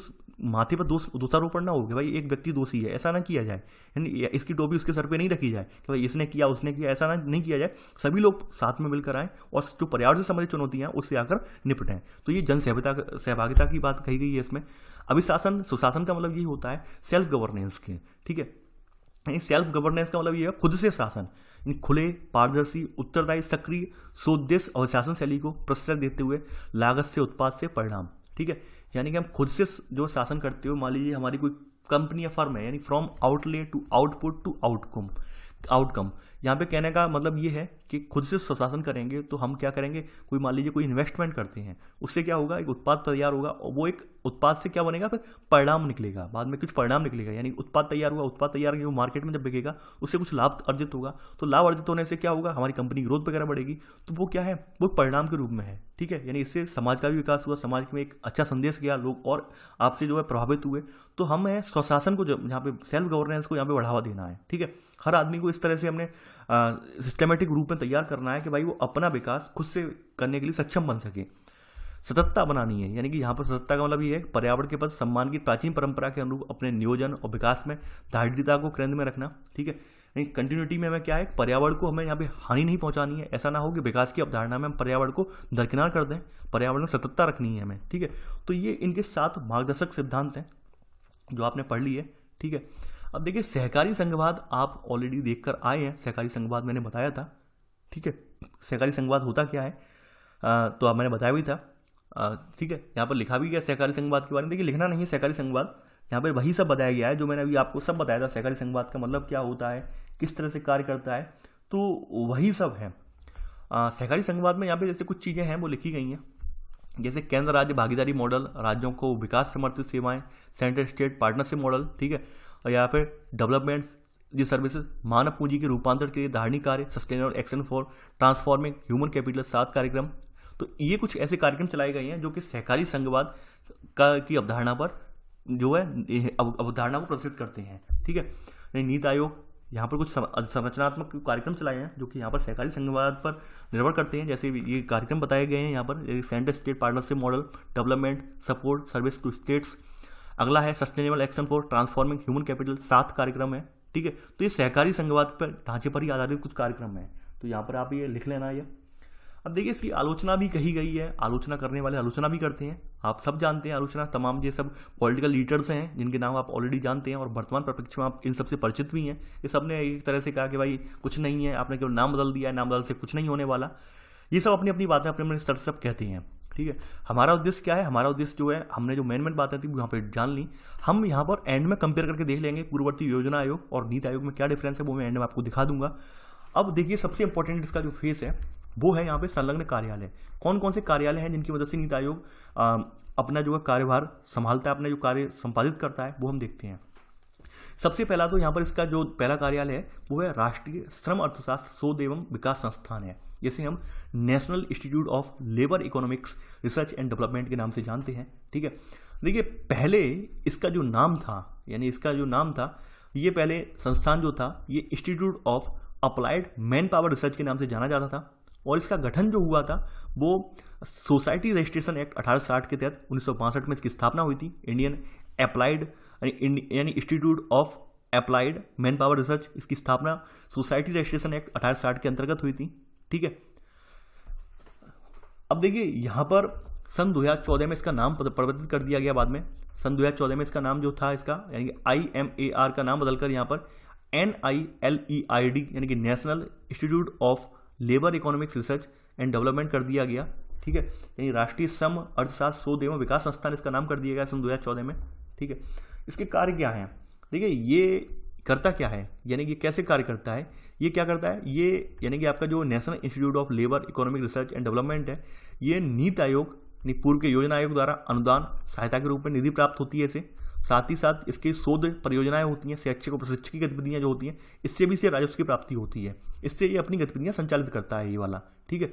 Speaker 1: माथे पर दोषारोपण ना हो कि भाई एक व्यक्ति दोषी है, ऐसा ना किया जाए। यानी इसकी टोपी उसके सर पे नहीं रखी जाए कि भाई इसने किया उसने किया, ऐसा नहीं किया जाए। सभी लोग साथ में मिलकर आएँ और जो पर्यावरण से संबंधित चुनौतियां हैं उससे आकर निपटें। तो ये जन सहभागिता की बात कही गई है इसमें। अभिशासन सुशासन का मतलब ये होता है सेल्फ गवर्नेंस के। ठीक है, सेल्फ गवर्नेंस का मतलब ये है खुद से शासन, खुले, पारदर्शी, उत्तरदायी, सक्रिय, सोद्देश्य अनुशासन शैली को प्रश्रय देते हुए लागत से उत्पाद से परिणाम। ठीक है, यानी कि हम खुद से जो शासन करते हो, मान लीजिए हमारी कोई कंपनी या फर्म है, यानी from outlay to output to outcome. यहाँ पे कहने का मतलब ये है कि खुद से स्वशासन करेंगे तो हम क्या करेंगे, कोई मान लीजिए कोई इन्वेस्टमेंट करते हैं, उससे क्या होगा, एक उत्पाद तैयार होगा और वो एक उत्पाद से क्या बनेगा, फिर परिणाम निकलेगा, बाद में कुछ परिणाम निकलेगा। यानी उत्पाद तैयार हुआ, उत्पाद तैयार वो मार्केट में जब बिकेगा उससे कुछ लाभ अर्जित होगा, तो लाभ अर्जित होने से क्या होगा, हमारी कंपनी ग्रोथ वगैरह बढ़ेगी। तो वो क्या है, वो परिणाम के रूप में है। ठीक है, यानी इससे समाज का भी विकास हुआ, समाज में एक अच्छा संदेश गया, लोग और आपसे जो है प्रभावित हुए। तो हम है स्वशासन को, यहाँ पे सेल्फ गवर्नेंस को यहाँ पे बढ़ावा देना है। ठीक है, हर आदमी को इस तरह से हमने सिस्टमेटिक रूप में तैयार करना है कि भाई वो अपना विकास खुद से करने के लिए सक्षम बन सके। सततता बनानी है, यानी कि यहाँ पर सततता का मतलब ये है पर्यावरण के प्रति सम्मान की प्राचीन परंपरा के अनुरूप अपने नियोजन और विकास में धारिता को केंद्र में रखना। ठीक है, कंटिन्यूटी में हमें क्या है, पर्यावरण को हमें यहाँ पे हानि नहीं पहुंचानी है। ऐसा ना हो कि विकास की अवधारणा में हम पर्यावरण को दरकिनार कर दें, पर्यावरण में सततता रखनी है हमें। ठीक है, तो ये इनके 7 मार्गदर्शक सिद्धांत हैं जो आपने पढ़ लिए। ठीक है, अब देखिए सहकारी संघवाद आप ऑलरेडी देखकर आए हैं। सहकारी संघवाद मैंने बताया था। ठीक है, सहकारी संघवाद होता क्या है, तो अब मैंने बताया भी था। ठीक है, यहाँ पर लिखा भी गया सहकारी संघवाद के बारे में। देखिए लिखना नहीं है सहकारी संघवाद, यहाँ पर वही सब बताया गया है जो मैंने अभी आपको सब बताया था। सहकारी संघवाद का मतलब क्या होता है, किस तरह से कार्य करता है, तो वही सब है। सहकारी संघवाद में यहाँ पे जैसे कुछ चीज़ें हैं वो लिखी गई हैं, जैसे केंद्र राज्य भागीदारी मॉडल, राज्यों को विकास समर्थित सेवाएं, सेंट्रल स्टेट पार्टनरशिप मॉडल। ठीक है, और यहाँ पे डेवलपमेंट ये सर्विसेज, मानव पूंजी के रूपांतरण के लिए धारणी कार्य, sustainable action for transforming human capital, 7 कार्यक्रम। तो ये कुछ ऐसे कार्यक्रम चलाए गए हैं जो कि सहकारी संघवाद की अवधारणा पर जो है अवधारणा को प्रदर्शित करते हैं। ठीक है, नीति आयोग यहाँ पर कुछ संरचनात्मक कार्यक्रम चलाए हैं जो कि यहाँ पर सहकारी संघवाद पर निर्भर करते हैं। जैसे ये कार्यक्रम बताए गए हैं यहाँ पर, central state partnership model, development support service to states. अगला है sustainable action for transforming human capital, 7 कार्यक्रम है। ठीक है, तो ये सहकारी संघवाद पर ढांचे पर ही आधारित कुछ कार्यक्रम है, तो यहाँ पर आप ये लिख लेना। ये अब देखिए इसकी आलोचना भी कही गई है, आलोचना करने वाले आलोचना भी करते हैं, आप सब जानते हैं आलोचना, तमाम ये सब पॉलिटिकल लीडर्स हैं जिनके नाम आप ऑलरेडी जानते हैं और वर्तमान परिप्रेक्ष्य में आप इन सबसे परिचित भी हैं। ये सब ने एक तरह से कहा कि भाई कुछ नहीं है, आपने केवल नाम बदल दिया है, नाम बदल से कुछ नहीं होने वाला। ये सब अपनी अपनी बातें अपने अपने स्तर से सब कहते हैं। ठीक है, हमारा उद्देश्य क्या है, हमारा उद्देश्य जो है, हमने जो मेन बातें थी वो यहाँ पर जान ली। हम यहाँ पर एंड में कंपेयर करके देख लेंगे पूर्ववर्ती योजना आयोग और नीति आयोग में क्या डिफरेंस है, वो मैं एंड में आपको दिखा दूंगा। अब देखिए सबसे इंपॉर्टेंट इसका जो फेस है वो है यहाँ पे संलग्न कार्यालय। कौन कौन से कार्यालय हैं जिनकी मदद से नीति आयोग अपना जो है कार्यभार संभालता है, अपना जो कार्य संपादित करता है, वो हम देखते हैं। सबसे पहला तो यहाँ पर इसका जो पहला कार्यालय है वो है राष्ट्रीय श्रम अर्थशास्त्र शोध एवं विकास संस्थान है, जिसे हम national institute of labour economics research and development के नाम से जानते हैं। ठीक है, देखिए पहले इसका जो नाम था, यानी इसका जो नाम था, ये पहले संस्थान जो था ये institute of applied man power research के नाम से जाना जाता था। और इसका गठन जो हुआ था वो सोसाइटी रजिस्ट्रेशन एक्ट 1860 के तहत 1962 में इसकी स्थापना हुई थी। इंडियन अप्लाइड यानी institute of applied man power research, इसकी स्थापना सोसाइटी रजिस्ट्रेशन एक्ट 1860 के अंतर्गत हुई थी। ठीक है, अब देखिए यहाँ पर सन 2014 में इसका नाम परिवर्तित कर दिया गया। बाद में सन 2014 में इसका नाम जो था इसका यानी कि IMAR का नाम बदलकर यहाँ पर NILEID यानी कि national institute of labour economics research and development कर दिया गया। ठीक है, यानी राष्ट्रीय श्रम अर्थशास्त्र शोध एवं विकास संस्थान इसका नाम कर दिया गया सन 2014 में। ठीक है, इसके कार्य क्या हैं? देखिए ये करता क्या है, यानी कि कैसे कार्य करता है, ये क्या करता है, ये यानी कि आपका जो national institute of labour economic research and development है, ये नीति आयोग यानी पूर्व के योजना आयोग द्वारा अनुदान सहायता के रूप में निधि प्राप्त होती है इसे। साथ ही साथ इसकी शोध परियोजनाएं होती हैं, शैक्षिक और प्रशिक्षण की गतिविधियां जो होती हैं, इससे भी इसे राजस्व की प्राप्ति होती है। इससे ये अपनी गतिविधियां संचालित करता है ये वाला। ठीक है,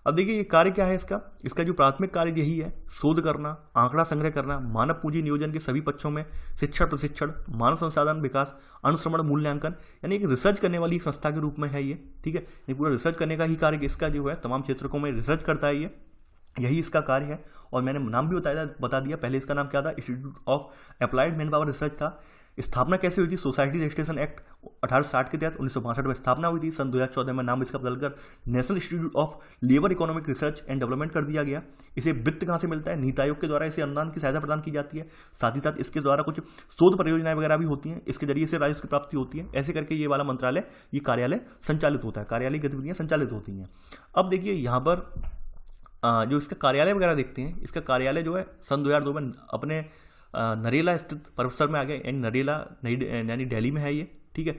Speaker 1: अब देखिए ये कार्य क्या है इसका जो प्राथमिक कार्य यही है, शोध करना, आंकड़ा संग्रह करना, मानव पूंजी नियोजन के सभी पक्षों में शिक्षण प्रशिक्षण, मानव संसाधन विकास, अनुश्रवण, मूल्यांकन, यानी कि रिसर्च करने वाली एक संस्था के रूप में है ये। ठीक है, ये पूरा रिसर्च करने का ही कार्य इसका जो है, तमाम क्षेत्रों में रिसर्च करता है ये, यही इसका कार्य है। और मैंने नाम भी बता दिया, पहले इसका नाम क्या था, institute of applied man power research था। स्थापना कैसे हुई थी, सोसाइटी रजिस्ट्रेशन एक्ट 1860 के तहत 1962 में स्थापना हुई थी। सन 2014 में नाम इसका बदलकर national institute of labour economic research and development कर दिया गया। इसे वित्त कहाँ से मिलता है, नीति आयोग के द्वारा इसे अनुदान की सहायता प्रदान की जाती है। साथ ही साथ इसके द्वारा कुछ शोध परियोजनाएं वगैरह भी होती हैं, इसके जरिए से राजस्व की प्राप्ति होती है। ऐसे करके ये वाला मंत्रालय, ये कार्यालय संचालित होता है, कार्यालय गतिविधियां संचालित होती हैं। अब देखिए यहाँ पर जो इसका कार्यालय वगैरह देखते हैं, इसका कार्यालय जो है सन 2002 में अपने नरेला स्थित परिसर में आ गया, यानी नरेला यानी दिल्ली में है ये। ठीक है,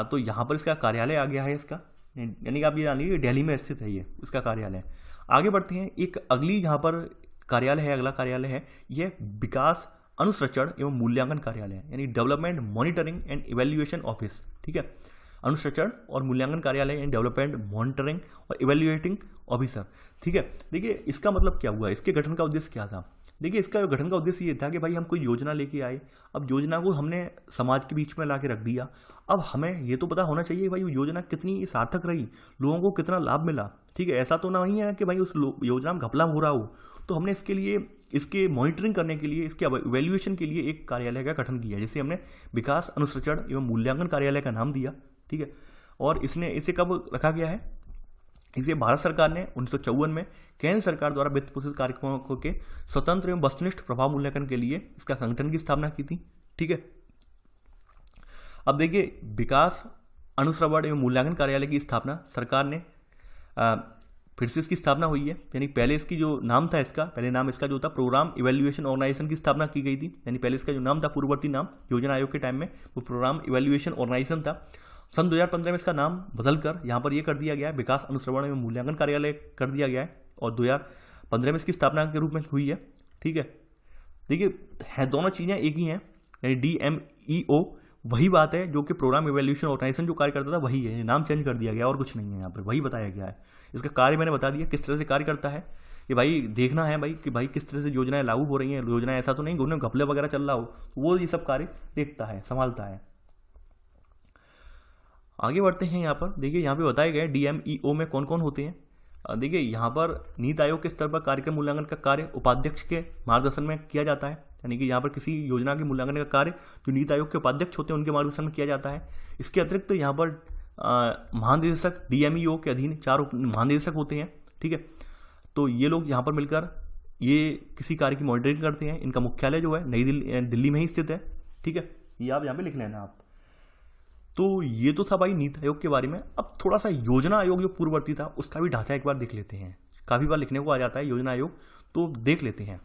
Speaker 1: तो यहाँ पर इसका कार्यालय आ गया है इसका, यानी कि आप ये जानिए दिल्ली में स्थित है ये उसका कार्यालय। आगे बढ़ते हैं, एक अगली यहाँ पर कार्यालय है, अगला कार्यालय है यह विकास अनुसंरचण एवं मूल्यांकन कार्यालय, यानी development monitoring and evaluation office. ठीक है, अनुसंरचण और मूल्यांकन कार्यालय एंड डेवलपमेंट मॉनिटरिंग और इवेल्युएटिंग ऑफिसर। ठीक है, देखिए इसका मतलब क्या हुआ, इसके गठन का उद्देश्य क्या था। देखिए इसका गठन का उद्देश्य ये था कि भाई हम कोई योजना लेके आए, अब योजना को हमने समाज के बीच में ला के रख दिया, अब हमें ये तो पता होना चाहिए भाई वो योजना कितनी सार्थक रही, लोगों को कितना लाभ मिला। ठीक है, ऐसा तो नहीं है कि भाई उस योजना में घपला हो रहा हो। तो हमने इसके लिए, इसके मॉनिटरिंग करने के लिए, इसके इवैल्यूएशन के लिए एक कार्यालय का गठन किया, जिसे हमने विकास अनुसंरचण एवं मूल्यांकन कार्यालय का नाम दिया। ठीक है, और इसे कब रखा गया है, इसे भारत सरकार ने 1954 में केंद्र सरकार द्वारा वित्त पोषित कार्यक्रमों के स्वतंत्र एवं वस्तुनिष्ठ प्रभाव मूल्यांकन के लिए इसका संगठन की स्थापना की थी। ठीक है, अब देखिए विकास अनुश्रवण एवं मूल्यांकन कार्यालय की स्थापना सरकार ने फिर से इसकी स्थापना हुई है, यानी पहले इसकी जो नाम था, इसका पहले नाम इसका जो था प्रोग्राम इवैल्यूएशन ऑर्गेनाइजेशन की स्थापना की गई थी। यानी पहले इसका जो नाम था, पूर्ववर्ती नाम योजना आयोग के टाइम में वो प्रोग्राम इवैल्यूएशन ऑर्गेनाइजेशन था। सन 2015 में इसका नाम बदलकर यहाँ पर ये कर दिया गया है, विकास अनुश्रवण एवं मूल्यांकन कार्यालय कर दिया गया है, और 2015 में इसकी स्थापना के रूप में हुई है। ठीक है, देखिए है दोनों चीज़ें एक ही हैं, यानी DMEO वही बात है जो कि प्रोग्राम इवैल्यूएशन ऑर्गेनाइजेशन जो कार्य करता था वही है, नाम चेंज कर दिया गया और कुछ नहीं है, यहाँ पर वही बताया गया है। इसका कार्य मैंने बता दिया किस तरह से कार्य करता है, कि भाई देखना है भाई कि भाई किस तरह से योजनाएं लागू हो रही हैं, योजनाएं ऐसा तो नहीं उन्हें घपले वगैरह चल रहा हो, वो ये सब कार्य देखता है, संभालता है। आगे बढ़ते हैं, यहाँ पर देखिए यहाँ पे बताए गए DMEO में कौन कौन होते हैं। देखिए यहाँ पर नीति आयोग के स्तर पर कार्यक्रम मूल्यांकन का कार्य उपाध्यक्ष के मार्गदर्शन में किया जाता है, यानी कि यहाँ पर किसी योजना के मूल्यांकन का कार्य जो नीति आयोग के उपाध्यक्ष होते हैं उनके मार्गदर्शन में किया जाता है। इसके अतिरिक्त यहाँ पर महानिदेशक DMEO के अधीन 4 महानिदेशक होते हैं। ठीक है, तो ये लोग यहाँ पर मिलकर ये किसी कार्य की मॉनिटरिंग करते हैं। इनका मुख्यालय जो है नई दिल्ली में ही स्थित है। ठीक है, ये आप यहाँ पे लिख लेना आप। तो ये तो था भाई नीति आयोग के बारे में। अब थोड़ा सा योजना आयोग जो पूर्ववर्ती था उसका भी ढांचा एक बार देख लेते हैं, काफ़ी बार लिखने को आ जाता है योजना आयोग, तो देख लेते हैं।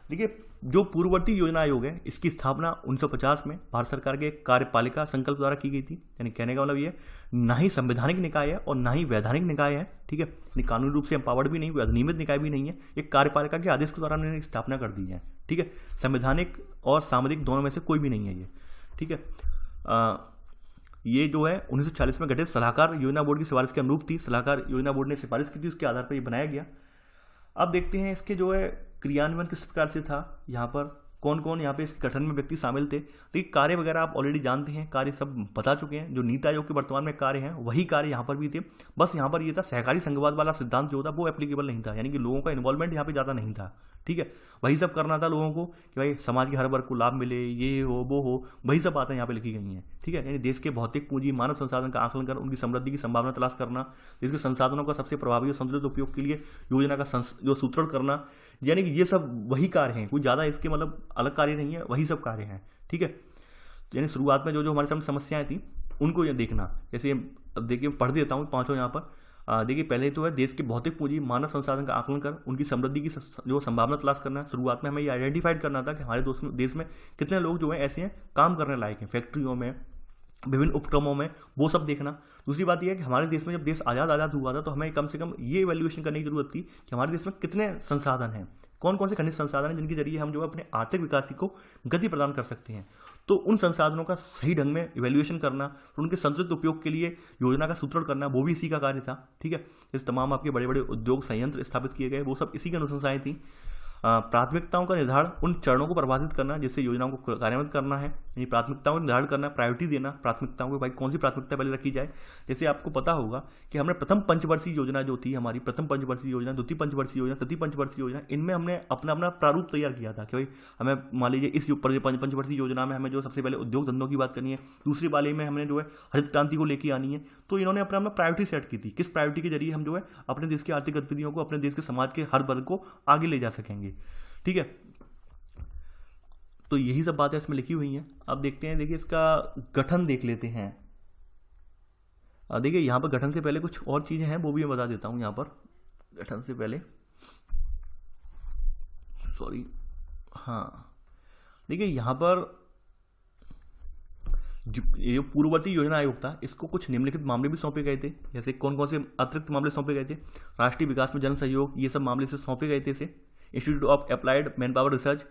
Speaker 1: देखिए जो पूर्ववर्ती योजना आयोग है इसकी स्थापना 1950 में भारत सरकार के कार्यपालिका संकल्प द्वारा की गई थी। यानी कहने का मतलब ये ना ही संवैधानिक निकाय है और ना ही वैधानिक निकाय है। ठीक है, यानी कानूनी रूप से एम्पावर्ड भी नहीं, अधिनियमित निकाय भी नहीं है, एक कार्यपालिका के आदेश के द्वारा उन्होंने स्थापना कर दी है। ठीक है, संवैधानिक और सामरिक दोनों में से कोई भी नहीं है ये। ठीक है, ये जो है 1940 में गठित सलाहकार योजना बोर्ड की सिफारिश के अनुरूप थी। सलाहकार योजना बोर्ड ने सिफारिश की थी, उसके आधार पर ये बनाया गया। अब देखते हैं इसके जो है क्रियान्वयन किस प्रकार से था। यहाँ पर कौन कौन यहाँ पे इस गठन में व्यक्ति शामिल थे। देखिए कार्य वगैरह आप ऑलरेडी जानते हैं, कार्य सब बता चुके हैं। जो नीति आयोग के वर्तमान में कार्य हैं वही कार्य यहाँ पर भी थे। बस यहाँ पर ये था सहकारी संघवाद वाला सिद्धांत जो था वो एप्लीकेबल नहीं था, यानी कि लोगों का इन्वॉल्वमेंट यहाँ पे ज़्यादा नहीं था। ठीक है, वही सब करना था लोगों को कि भाई समाज के हर वर्ग को लाभ मिले, ये हो वो हो, वही सब बातें यहाँ पे लिखी गई हैं। ठीक है, यानी देश के भौतिक पूंजी मानव संसाधन का आकलन कर उनकी समृद्धि की संभावना तलाश करना, देश के संसाधनों का सबसे प्रभावी और संतुलित उपयोग के लिए योजना का जो सूत्रण करना, यानी कि ये सब वही कार्य हैं, कोई ज़्यादा इसके मतलब अलग कार्य नहीं है, वही सब कार्य हैं। ठीक है, यानी शुरुआत में जो जो हमारे सामने समस्याएं थी उनको ये देखना। जैसे अब देखिए पढ़ देता हूँ पाँचों यहाँ पर। देखिए पहले तो है देश के भौतिक पूंजी मानव संसाधन का आकलन कर उनकी समृद्धि की जो संभावना तलाश करना। शुरुआत में हमें ये आइडेंटिफाइड करना था कि हमारे देश में कितने लोग जो हैं ऐसे हैं काम करने लायक हैं, फैक्ट्रियों में, विभिन्न उपक्रमों में, वो सब देखना। दूसरी बात यह है कि हमारे देश में जब देश आज़ाद हुआ था तो हमें कम से कम ये इवैल्यूएशन करने की जरूरत थी कि हमारे देश में कितने संसाधन हैं, कौन कौन से खनिज संसाधन हैं जिनके जरिए हम जो है अपने आर्थिक विकास को गति प्रदान कर सकते हैं। तो उन संसाधनों का सही ढंग में इवैल्यूएशन करना, तो उनके संतुलित उपयोग के लिए योजना का सूत्रण करना, वो भी इसी का कार्य था। ठीक है, इस तमाम आपके बड़े बड़े उद्योग संयंत्र स्थापित किए गए, वो सब इसी की अनुशंसाएं थी। प्राथमिकताओं का निर्धारण, उन चरणों को प्रभावित करना जिससे योजनाओं को कार्यान्वित करना है, यानी प्राथमिकताओं का निर्धारण करना, प्रायोरिटी देना प्राथमिकताओं को, भाई कौन सी प्राथमिकता पहले रखी जाए। जैसे आपको पता होगा कि हमने प्रथम पंचवर्षीय योजना जो थी हमारी, प्रथम पंचवर्षीय योजना, द्वितीय पंचवर्षीय योजना, तृतीय पंचवर्षीय योजना, इनमें हमने अपना अपना प्रारूप तैयार किया था कि भाई हमें मान लीजिए इस पंचवर्षीय योजना में हमें जो सबसे पहले उद्योग धंधों की बात करनी है, दूसरी वाले में हमने जो है हरित क्रांति को लेकर आनी है। तो इन्होंने अपना अपना प्रायोरिटी सेट की थी, किस प्रायोरिटी के जरिए हम जो है अपने देश की आर्थिक गतिविधियों को, अपने देश के समाज के हर वर्ग को आगे ले जा सकेंगे। ठीक है, तो यही सब बातें इसमें लिखी हुई हैं। अब देखते हैं, देखिए इसका गठन देख लेते हैं। देखिए यहाँ पर गठन से पहले कुछ और चीजें हैं वो भी मैं बता देता हूँ। यहाँ पर गठन से पहले हाँ, देखिए यहाँ पर ये जो पूर्ववर्ती योजना आयोग था इसको कुछ निम्नलिखित मामले भी सौंपे गए थे। जैसे कौन कौन से अतिरिक्त मामले सौंपे गए थे? राष्ट्रीय विकास में जन सहयोग, ये सब मामले से सौंपे गए थे इसे। Institute of applied man power research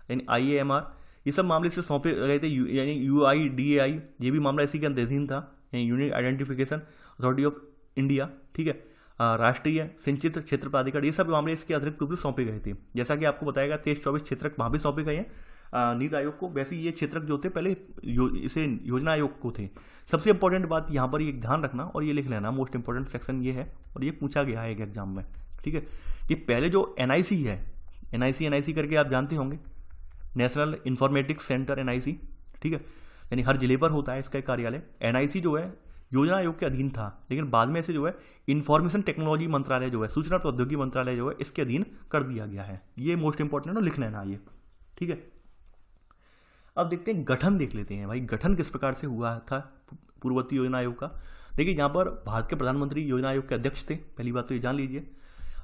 Speaker 1: यानी IAMR, ये सब मामले से सौंपे गए थे। यानी UIDAI, ये भी मामला इसी के अधीन था, यानी unique identification authority of India. ठीक है, राष्ट्रीय सिंचित क्षेत्र प्राधिकरण, ये सब मामले इसके अतिरिक्त रूप से सौंपे गए थे। जैसा कि आपको बताएगा 23-24 क्षेत्रक वहाँ भी सौंपे गए हैं नीति आयोग को। वैसे ये क्षेत्रक जो थे पहले इसे योजना आयोग को थे। सबसे इंपॉर्टेंट बात यहाँ पर ये ध्यान रखना और ये लिख लेना, मोस्ट इंपॉर्टेंट सेक्शन ये है और ये पूछा गया है एग्जाम में। ठीक है, ये पहले जो NIC है, NIC करके आप जानते होंगे, नेशनल इंफॉर्मेटिक्स सेंटर NIC। ठीक है, यानी हर जिले पर होता है इसका कार्यालय। NIC जो है योजना आयोग के अधीन था, लेकिन बाद में इसे जो है इंफॉर्मेशन टेक्नोलॉजी मंत्रालय जो है, सूचना प्रौद्योगिकी मंत्रालय जो है, इसके अधीन कर दिया गया है। ये मोस्ट इंपॉर्टेंट है, लिख लेना ये। ठीक है, अब देखते हैं गठन देख लेते हैं। भाई गठन किस प्रकार से हुआ था पूर्ववर्ती योजना आयोग का? देखिए यहाँ पर भारत के प्रधानमंत्री योजना आयोग के अध्यक्ष थे, पहली बात तो ये जान लीजिए।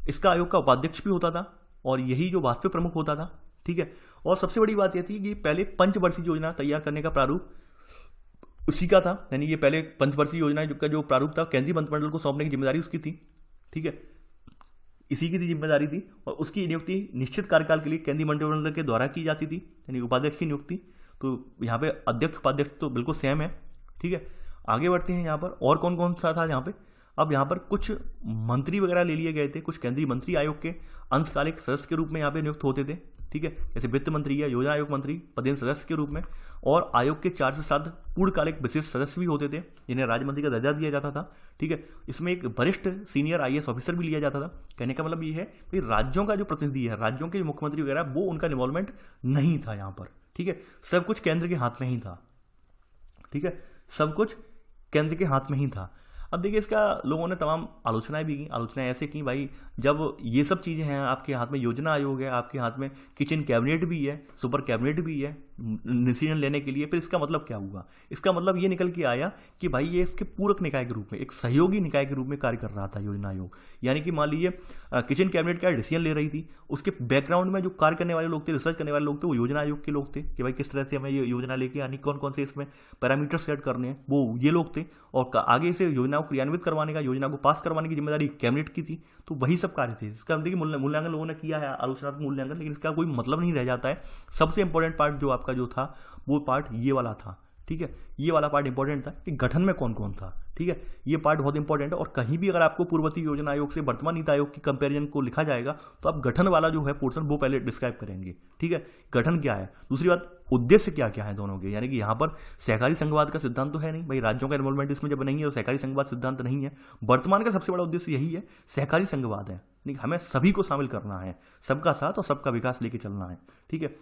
Speaker 1: इसका आयोग का उपाध्यक्ष भी होता था और यही जो वास्तविक प्रमुख होता था। ठीक है, और सबसे बड़ी बात यह थी कि पहले पंचवर्षीय योजना तैयार करने का प्रारूप उसी का था, यानी ये पहले पंचवर्षीय योजना का जो प्रारूप था केंद्रीय मंत्रिमंडल को सौंपने की जिम्मेदारी उसकी थी। ठीक है, इसी की जिम्मेदारी थी और उसकी नियुक्ति निश्चित कार्यकाल के लिए केंद्रीय मंत्रिमंडल के द्वारा की जाती थी, यानी उपाध्यक्ष की नियुक्ति। तो यहाँ पे अध्यक्ष उपाध्यक्ष तो बिल्कुल सेम है। ठीक है, आगे बढ़ते हैं। यहाँ पर और कौन कौन सा था यहाँ पे? अब यहाँ पर कुछ मंत्री वगैरह ले लिए गए थे, कुछ केंद्रीय मंत्री आयोग के अंशकालिक सदस्य के रूप में यहाँ पे नियुक्त होते थे। ठीक है, जैसे वित्त मंत्री या योजना आयोग मंत्री पदेन सदस्य के रूप में, और आयोग के 4 से 7 पूर्णकालिक विशेष सदस्य भी होते थे जिन्हें राज्य मंत्री का दर्जा दिया जाता था। ठीक है, इसमें एक वरिष्ठ सीनियर IAS ऑफिसर भी लिया जाता था। कहने का मतलब ये है कि राज्यों का जो प्रतिनिधि है, राज्यों के मुख्यमंत्री वगैरह, वो उनका इन्वॉल्वमेंट नहीं था यहाँ पर। ठीक है, सब कुछ केंद्र के हाथ में ही था। ठीक है, सब कुछ केंद्र के हाथ में ही था। अब देखिए इसका लोगों ने तमाम आलोचनाएं भी की। आलोचनाएं ऐसे की, भाई जब ये सब चीज़ें हैं आपके हाथ में, योजना आयोग है, आपके हाथ में किचन कैबिनेट भी है, सुपर कैबिनेट भी है डिसीजन लेने के लिए, फिर इसका मतलब क्या हुआ? इसका मतलब ये निकल के आया कि भाई ये इसके पूरक निकाय के रूप में, एक सहयोगी निकाय के रूप में कार्य कर रहा था योजना आयोग। यानी कि मान लीजिए किचन कैबिनेट क्या डिसीजन ले रही थी, उसके बैकग्राउंड में जो कार्य करने वाले लोग थे, रिसर्च करने वाले लोग थे, वो योजना आयोग के लोग थे कि भाई किस तरह से हमें ये योजना लेके आनी, कौन कौन से इसमें पैरामीटर सेट करने हैं, वो ये लोग थे। और आगे से योजना को क्रियान्वित करवाने का, योजना को पास करवाने की जिम्मेदारी कैबिनेट की थी। तो वही सब कार्य थे। इसका देखिए मूल्यांकन लोगों ने किया है, आलोचनात्मक मूल्यांकन, लेकिन इसका कोई मतलब नहीं रह जाता है। सबसे इंपॉर्टेंट पार्ट जो आपका जो था वो पार्ट ये वाला था। ठीक है, ये वाला पार्ट इंपॉर्टेंट था कि गठन में कौन कौन था। ठीक है, ये पार्ट बहुत इंपॉर्टेंट है। और कहीं भी अगर आपको पूर्ववर्ती योजना आयोग से वर्तमान नीति आयोग की कंपैरिजन को लिखा जाएगा तो आप गठन वाला जो है पोर्शन वो पहले डिस्क्राइब करेंगे। ठीक है, गठन क्या है, दूसरी बात उद्देश्य क्या क्या है दोनों के, यानी कि यहाँ पर सहकारी संघवाद का सिद्धांत तो है नहीं भाई, राज्यों का इन्वॉल्वमेंट इसमें जब नहीं है तो सहकारी संघवाद सिद्धांत नहीं है। वर्तमान का सबसे बड़ा उद्देश्य यही है, सहकारी संघवाद है, हमें सभी को शामिल करना है, सबका साथ और सबका विकास लेके चलना है। ठीक है,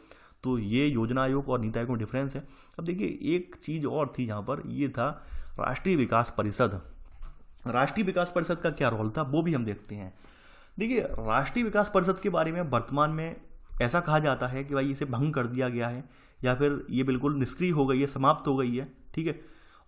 Speaker 1: तो ये योजना आयोग और नीति आयोग में डिफरेंस है। अब देखिए एक चीज और थी यहाँ पर, ये था राष्ट्रीय विकास परिषद। राष्ट्रीय विकास परिषद का क्या रोल था वो भी हम देखते हैं। देखिए राष्ट्रीय विकास परिषद के बारे में वर्तमान में ऐसा कहा जाता है कि भाई इसे भंग कर दिया गया है या फिर ये बिल्कुल निष्क्रिय हो गई है, समाप्त हो गई है। ठीक है,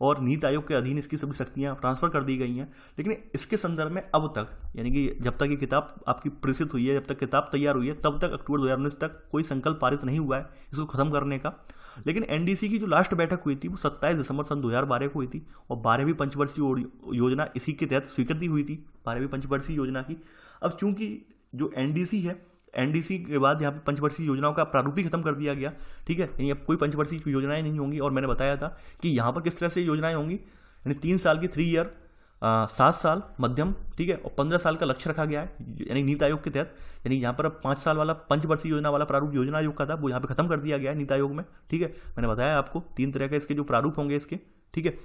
Speaker 1: और नीति आयोग के अधीन इसकी सभी शक्तियां ट्रांसफर कर दी गई हैं। लेकिन इसके संदर्भ में अब तक, यानी कि जब तक ये किताब आपकी प्रेषित हुई है, जब तक किताब तैयार हुई है, तब तक अक्टूबर 2019 तक कोई संकल्प पारित नहीं हुआ है इसको खत्म करने का। लेकिन एनडीसी की जो लास्ट बैठक हुई थी वो 27 दिसंबर सन 2012 को हुई थी और 12वीं पंचवर्षीय योजना इसी के तहत स्वीकृति हुई थी, 12वीं पंचवर्षीय योजना की। अब चूंकि जो एनडीसी है, एनडीसी के बाद यहाँ पे पंचवर्षीय योजनाओं का प्रारूप ही खत्म कर दिया गया। ठीक है, यानी अब कोई पंचवर्षीय योजनाएं नहीं होंगी। और मैंने बताया था कि यहाँ पर किस तरह से योजनाएं होंगी, यानी 3 साल की 3 ईयर, 7 साल मध्यम, ठीक है, और 15 साल का लक्ष्य रखा गया है, यानी नीति आयोग के तहत। यानी यहाँ पर अब 5 साल वाला पंचवर्षीय योजना वाला प्रारूप योजना आयोग का था, वो यहाँ पे खत्म कर दिया गया है नीति आयोग में। ठीक है, मैंने बताया आपको 3 तरह के इसके जो प्रारूप होंगे इसके। ठीक है,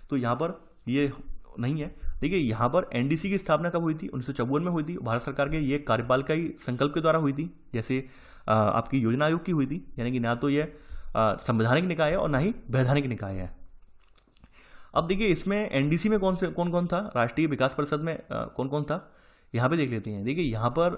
Speaker 1: तो यहाँ पर ये नहीं है। देखिए यहाँ पर एनडीसी की स्थापना कब हुई थी, 1954 में हुई थी। भारत सरकार के ये कार्यपाल का ही संकल्प के द्वारा हुई थी, जैसे आपकी योजना आयोग की हुई थी। यानी कि ना तो ये संवैधानिक निकाय है और ना ही वैधानिक निकाय है। अब देखिए इसमें एनडीसी में कौन कौन था, राष्ट्रीय विकास परिषद में कौन कौन था, यहाँ पे देख लेते हैं। देखिए यहाँ पर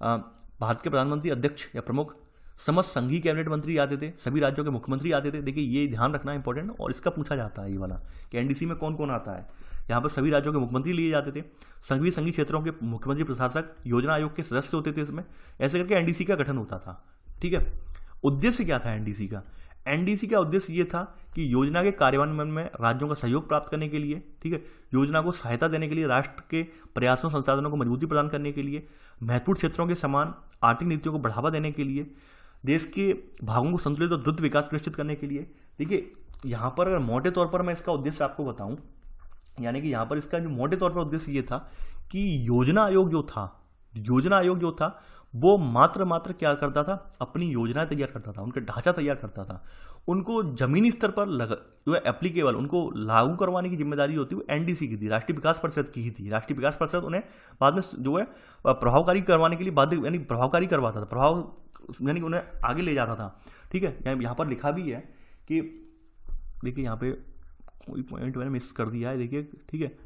Speaker 1: भारत के प्रधानमंत्री, अध्यक्ष या प्रमुख, समस्त संघीय कैबिनेट मंत्री आते थे, सभी राज्यों के मुख्यमंत्री आते थे। देखिए ये ध्यान रखना इंपॉर्टेंट, और इसका पूछा जाता है ये वाला कि एनडीसी में कौन कौन आता है। यहाँ पर सभी राज्यों के मुख्यमंत्री लिए जाते थे, सभी संघीय क्षेत्रों के मुख्यमंत्री, प्रशासक, योजना आयोग के सदस्य होते थे इसमें। ऐसे करके एनडीसी का गठन होता था। ठीक है, उद्देश्य क्या था एनडीसी का, एनडीसी का उद्देश्य ये था कि योजना के कार्यान्वयन में राज्यों का सहयोग प्राप्त करने के लिए, ठीक है, योजना को सहायता देने के लिए, राष्ट्र के प्रयासों संसाधनों को मजबूती प्रदान करने के लिए, महत्वपूर्ण क्षेत्रों के समान आर्थिक नीतियों को बढ़ावा देने के लिए, देश के भागों को संतुलित और द्रुत विकास सुनिश्चित करने के लिए। देखिए यहाँ पर अगर मोटे तौर पर मैं इसका उद्देश्य आपको बताऊं, यानी कि यहाँ पर इसका जो मोटे तौर पर उद्देश्य ये था कि योजना आयोग जो था वो मात्र क्या करता था, अपनी योजना तैयार करता था, उनका ढांचा तैयार करता था। उनको जमीनी स्तर पर जो है एप्लीकेबल, उनको लागू करवाने की जिम्मेदारी होती है वो एनडीसी की थी, राष्ट्रीय विकास परिषद की ही थी। राष्ट्रीय विकास परिषद उन्हें बाद में जो है प्रभावकारी करवाने के लिए बाध्य, यानी प्रभावकारी करवाता था, प्रभाव यानी उन्हें आगे ले जाता था। ठीक है, यहाँ पर लिखा भी है कि देखिए यहाँ पे कोई पॉइंट मैंने मिस कर दिया है, देखिए। ठीक है,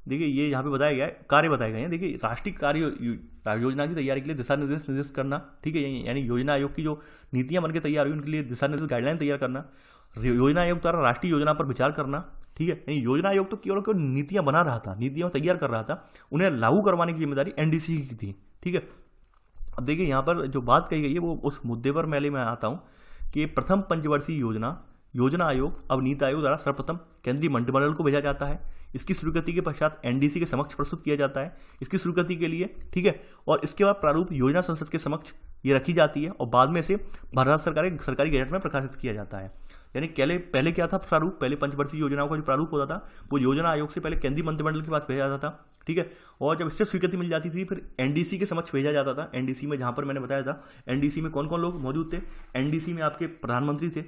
Speaker 1: देखिए ये यहाँ पे बताया गया है, कार्य बताए गए हैं। देखिए राष्ट्रीय कार्य योजना की तैयारी के लिए दिशा निर्देश करना, ठीक है, यानी योजना आयोग की जो नीतियां बनकर तैयार हुई उनके लिए दिशा निर्देश, गाइडलाइन तैयार करना, योजना आयोग द्वारा राष्ट्रीय योजना पर विचार करना। ठीक है, यानी योजना आयोग तो केवल नीतियां बना रहा था, नीतियां तैयार कर रहा था, उन्हें लागू करवाने की जिम्मेदारी एनडीसी की थी। ठीक है, अब देखिए यहाँ पर जो बात कही गई है वो उस मुद्दे पर मैं आता हूँ कि प्रथम पंचवर्षीय योजना आयोग अब नीति आयोग द्वारा सर्वप्रथम केंद्रीय मंत्रिमंडल को भेजा जाता है। इसकी स्वीकृति के पश्चात एनडीसी के समक्ष प्रस्तुत किया जाता है इसकी स्वीकृति के लिए। ठीक है, और इसके बाद प्रारूप योजना संसद के समक्ष ये रखी जाती है और बाद में इसे भारत सरकारी गैजेट में प्रकाशित किया जाता है। यानी पहले क्या था प्रारूप, पहले पंचवर्षीय योजनाओं का जो प्रारूप होता था वो योजना आयोग से पहले केंद्रीय मंत्रिमंडल के पास भेजा जाता था। ठीक है, और जब इससे स्वीकृति मिल जाती थी फिर एनडीसी के समक्ष भेजा जाता था। एनडीसी में जहां पर मैंने बताया था एनडीसी में कौन कौन लोग मौजूद थे, एनडीसी में आपके प्रधानमंत्री थे,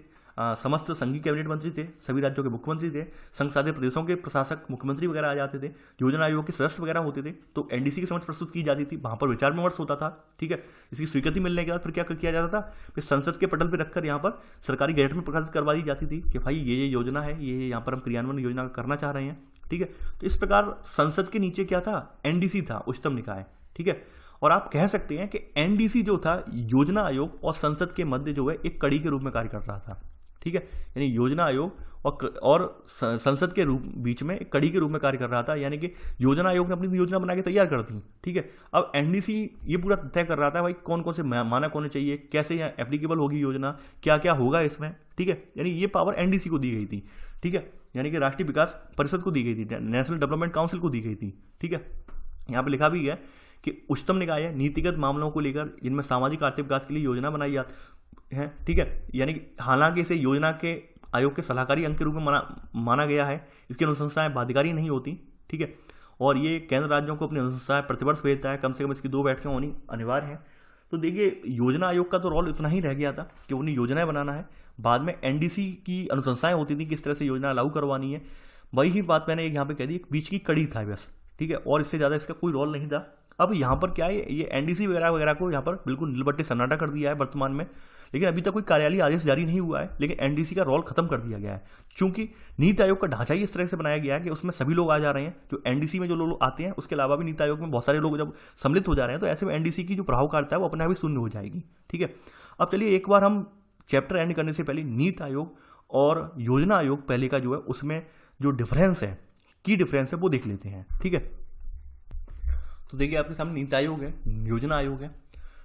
Speaker 1: समस्त संघीय कैबिनेट मंत्री थे, सभी राज्यों के मुख्यमंत्री थे, संघ शासित प्रदेशों के प्रशासक, मुख्यमंत्री वगैरह आ जाते थे, योजना आयोग के सदस्य वगैरह होते थे। तो एनडीसी के समक्ष प्रस्तुत की जाती थी, वहां पर विचार विमर्श होता था। ठीक है, इसकी स्वीकृति मिलने के बाद फिर क्या किया जाता था, फिर संसद के पटल पर रखकर यहाँ पर सरकारी गैजेट में प्रकाशित करवा दी जाती थी कि भाई ये योजना है, ये यहाँ पर हम क्रियान्वयन योजना करना चाह रहे हैं। ठीक है, तो इस प्रकार संसद के नीचे क्या था, एनडीसी था, उच्चतम निकाय। ठीक है, और आप कह सकते हैं कि एनडीसी जो था योजना आयोग और संसद के मध्य जो है एक कड़ी के रूप में कार्य कर रहा था। ठीक है, यानी योजना आयोग और संसद के बीच में एक कड़ी के रूप में कार्य कर रहा था। यानी कि योजना आयोग ने अपनी योजना बना के तैयार कर दी। ठीक है, अब एनडीसी ये पूरा तय कर रहा था भाई कौन कौन से मानक होने चाहिए, कैसे यहाँ एप्लीकेबल होगी योजना, क्या क्या होगा इसमें। ठीक है, यानी ये पावर एनडीसी को दी गई थी। ठीक है, यानी कि राष्ट्रीय विकास परिषद को दी गई थी, नेशनल डेवलपमेंट काउंसिल को दी गई थी। ठीक है, यहाँ पे लिखा भी है कि उच्चतम निकाय है नीतिगत मामलों को लेकर इनमें सामाजिक आर्थिक विकास के लिए योजना बनाई जाती है। ठीक है, यानी हालांकि इसे योजना के आयोग के सलाहकारी अंग के रूप में माना गया है। इसकी अनुशंसाएं बाध्यकारी नहीं होती, ठीक है। और ये केंद्र राज्यों को अपनी अनुशंसाएं प्रतिवर्ष भेजता है, कम से कम इसकी 2 बैठकें होनी अनिवार्य है। तो देखिए योजना आयोग का तो रोल इतना ही रह गया था कि उन्हें योजनाएं बनाना है। बाद में एनडीसी की अनुशंसाएं होती थी किस तरह से योजना लागू करवानी है, वही ही बात मैंने यहाँ पे कह दी, बीच की कड़ी था बस, ठीक है। और इससे ज़्यादा इसका कोई रोल नहीं था। अब यहाँ पर क्या है, ये एनडीसी वगैरह वगैरह को यहाँ पर बिल्कुल नीलबट्टे सन्नाटा कर दिया है वर्तमान में, लेकिन अभी तक कोई कार्यालयी आदेश जारी नहीं हुआ है। लेकिन एनडीसी का रोल खत्म कर दिया गया है, क्योंकि नीति आयोग का ढांचा ही इस तरह से बनाया गया है कि उसमें सभी लोग आ जा रहे हैं। जो एनडीसी में जो लोग आते हैं, उसके अलावा भी नीति आयोग में बहुत सारे लोग जब सम्मिलित हो जा रहे हैं, तो ऐसे में एनडीसी की जो प्रभावकारिता है वो अपने आप ही शून्य हो जाएगी, ठीक है। अब चलिए एक बार हम चैप्टर एंड करने से पहले नीति आयोग और योजना आयोग पहले का जो है उसमें जो डिफरेंस है, की डिफरेंस है, वो देख लेते हैं, ठीक है। तो देखिए आपके सामने नीति आयोग है, योजना आयोग है।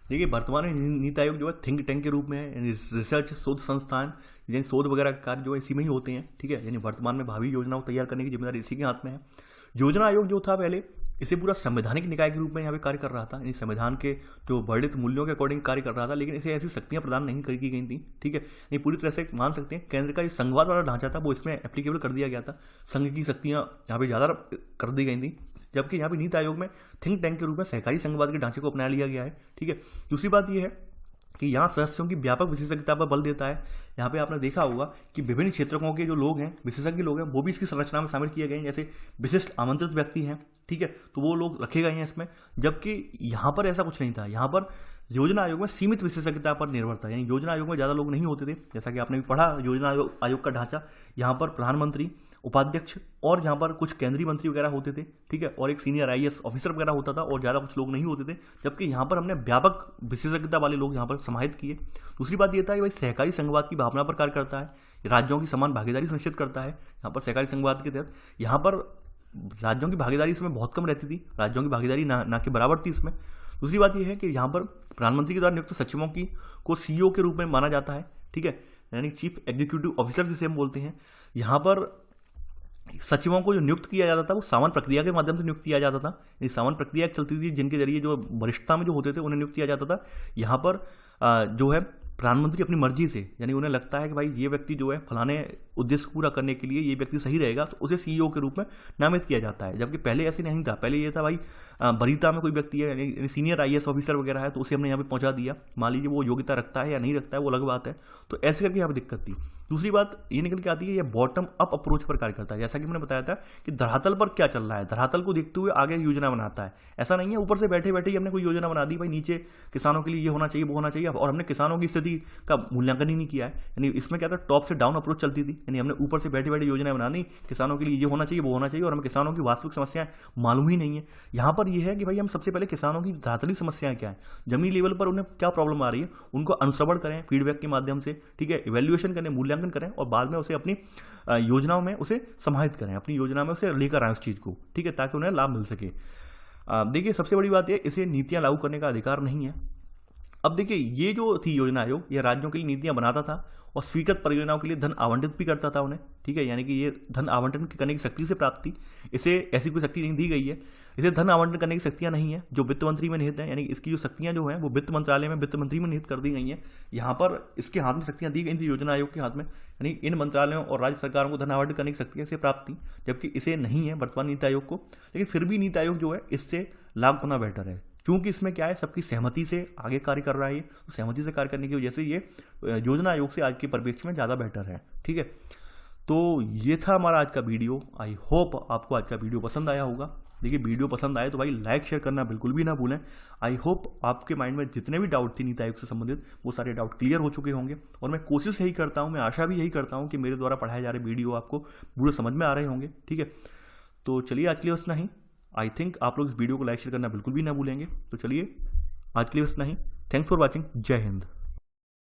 Speaker 1: देखिए वर्तमान में नीति आयोग जो है थिंक टैंक के रूप में है, यानी रिसर्च शोध संस्थान, यानी शोध वगैरह के कार्य जो है इसी में ही होते हैं, ठीक है। यानी वर्तमान में भावी योजना को तैयार करने की जिम्मेदारी इसी के हाथ में है। योजना आयोग जो था पहले, इसे पूरा संवैधानिक निकाय के रूप में यहाँ पे कार्य कर रहा था, यानी संविधान के जो वर्णित मूल्यों के अकॉर्डिंग कार्य कर रहा था, लेकिन इसे ऐसी शक्तियां प्रदान नहीं की गई थी, ठीक है। ये पूरी तरह से मान सकते हैं केंद्र का जो संघवाद वाला ढांचा था वो इसमें एप्लीकेबल कर दिया गया था, संघ की शक्तियां यहाँ पे ज़्यादा कर दी गई थी, जबकि यहाँ पे नीति आयोग में थिंक टैंक के रूप में सहकारी संघवाद के ढांचे को अपना लिया गया है, ठीक है। दूसरी बात यह है कि यहाँ सदस्यों की व्यापक विशेषज्ञता पर बल देता है। यहाँ पे आपने देखा होगा कि विभिन्न क्षेत्रों के जो लोग हैं, विशेषज्ञ लोग हैं, वो भी इसकी संरचना में शामिल किए गए हैं, जैसे विशिष्ट आमंत्रित व्यक्ति हैं, ठीक है, तो वो लोग रखे गए हैं इसमें। जबकि यहाँ पर ऐसा कुछ नहीं था, यहाँ पर योजना आयोग में सीमित विशेषज्ञता पर निर्भर था, यानी योजना आयोग में ज़्यादा लोग नहीं होते थे। जैसा कि आपने भी पढ़ा योजना आयोग का ढांचा, यहाँ पर प्रधानमंत्री, उपाध्यक्ष और यहाँ पर कुछ केंद्रीय मंत्री वगैरह होते थे, ठीक है, और एक सीनियर आईएएस ऑफिसर वगैरह होता था, और ज़्यादा कुछ लोग नहीं होते थे। जबकि यहाँ पर हमने व्यापक विशेषज्ञता वाले लोग यहाँ पर समाहित किए। दूसरी बात यह था कि भाई सहकारी संघवाद की भावना पर कार्य करता है, राज्यों की समान भागीदारी सुनिश्चित करता है। यहाँ पर सहकारी संघवाद के तहत यहाँ पर राज्यों की भागीदारी इसमें बहुत कम रहती थी, राज्यों की भागीदारी ना के बराबर थी इसमें। दूसरी बात यह है कि यहाँ पर प्रधानमंत्री के द्वारा नियुक्त सचिवों को सीईओ के रूप में माना जाता है, ठीक है, यानी चीफ एग्जीक्यूटिव ऑफिसर जिसे हम बोलते हैं। यहाँ पर सचिवों को जो नियुक्त किया जाता था वो सामान्य प्रक्रिया के माध्यम से नियुक्त किया जाता था, यानी सामान्य प्रक्रिया चलती थी जिनके जरिए जो वरिष्ठता में जो होते थे उन्हें नियुक्त किया जाता था। यहाँ पर जो है प्रधानमंत्री अपनी मर्जी से, यानी उन्हें लगता है कि भाई ये व्यक्ति जो है फलाने उद्देश्य पूरा करने के लिए ये व्यक्ति सही रहेगा, तो उसे सीईओ के रूप में नामित किया जाता है। जबकि पहले ऐसे नहीं था, पहले ये था भाई वरीयता में कोई व्यक्ति है, यानी सीनियर आईएएस ऑफिसर वगैरह है, तो उसे हमने यहाँ पे पहुंचा दिया। मान लीजिए वो योग्यता रखता है या नहीं रखता है वो अलग बात है, तो ऐसे करके यहाँ पर दिक्कत थी। दूसरी बात ये निकल के आती है, ये बॉटम अप अप्रोच पर कार्य करता है। जैसा कि मैंने बताया था कि धरातल पर क्या चल रहा है, धरातल को देखते हुए आगे योजना बनाता है। ऐसा नहीं है ऊपर से बैठे बैठे ही हमने कोई योजना बना दी, भाई नीचे किसानों के लिए ये होना चाहिए वो होना चाहिए, और हमने किसानों की स्थिति का मूल्यांकन ही नहीं किया है। यानी इसमें क्या था, टॉप से डाउन अप्रोच चलती थी, यानी हमने ऊपर से बैठे बैठे योजना बनानी, किसानों के लिए ये होना चाहिए वो होना चाहिए, और हमें किसानों की वास्तविक समस्याएं मालूम ही नहीं है। यहाँ पर यह है कि भाई हम सबसे पहले किसानों की धरातली समस्याएं क्या है, जमीनी लेवल पर उन्हें क्या प्रॉब्लम आ रही है, उनको अनुश्रवण करें फीडबैक के माध्यम से, ठीक है, इवैल्यूएशन करें, मूल्यांकन करें, और बाद में उसे अपनी योजनाओं में उसे समाहित करें, अपनी योजना में उसे लेकर आए उस चीज़ को, ठीक है, ताकि उन्हें लाभ मिल सके। देखिए सबसे बड़ी बात यह, इसे नीतियां लागू करने का अधिकार नहीं है। अब देखिए ये जो थी योजना आयोग, ये राज्यों के लिए नीतियां बनाता था और स्वीकृत परियोजनाओं के लिए धन आवंटित भी करता था उन्हें, ठीक है, यानी कि ये धन आवंटन करने की शक्ति से प्राप्त थी। इसे ऐसी कोई शक्ति नहीं दी गई है, इसे धन आवंटन करने की शक्तियां नहीं है जो वित्त मंत्री में निहित है, यानी इसकी जो शक्तियां जो हैं वो वित्त मंत्रालय में वित्त मंत्री में निहित कर दी गई हैं। यहाँ पर इसके हाथ में शक्तियां दी गई थी योजना आयोग के हाथ में, यानी इन मंत्रालयों और राज्य सरकारों को धन आवंटन करने की शक्तियां इसे प्राप्त थी, जबकि इसे नहीं है वर्तमान नीति आयोग को। लेकिन फिर भी नीति आयोग जो है इससे लाख गुना बेटर है, क्योंकि इसमें क्या है, सबकी सहमति से आगे कार्य कर रहा है, तो सहमति से कार्य करने की वजह से ये योजना आयोग से आज के परिप्रेक्ष्य में ज़्यादा बेटर है, ठीक है। तो ये था हमारा आज का वीडियो। आई होप आपको आज का वीडियो पसंद आया होगा। देखिए वीडियो पसंद आए तो भाई लाइक शेयर करना बिल्कुल भी ना भूलें। आई होप आपके माइंड में जितने भी डाउट थे नीति आयोग से संबंधित वो सारे डाउट क्लियर हो चुके होंगे, और मैं कोशिश यही करता हूँ, मैं आशा भी यही करता हूँ कि मेरे द्वारा पढ़ाए जा रहे वीडियो आपको पूरे समझ में आ रहे होंगे, ठीक है। तो चलिए आज के लिए बस नहीं, आई थिंक आप लोग इस वीडियो को लाइक शेयर करना बिल्कुल भी ना भूलेंगे। तो चलिए आज के लिए बस नहीं, थैंक्स फॉर वॉचिंग, जय हिंद।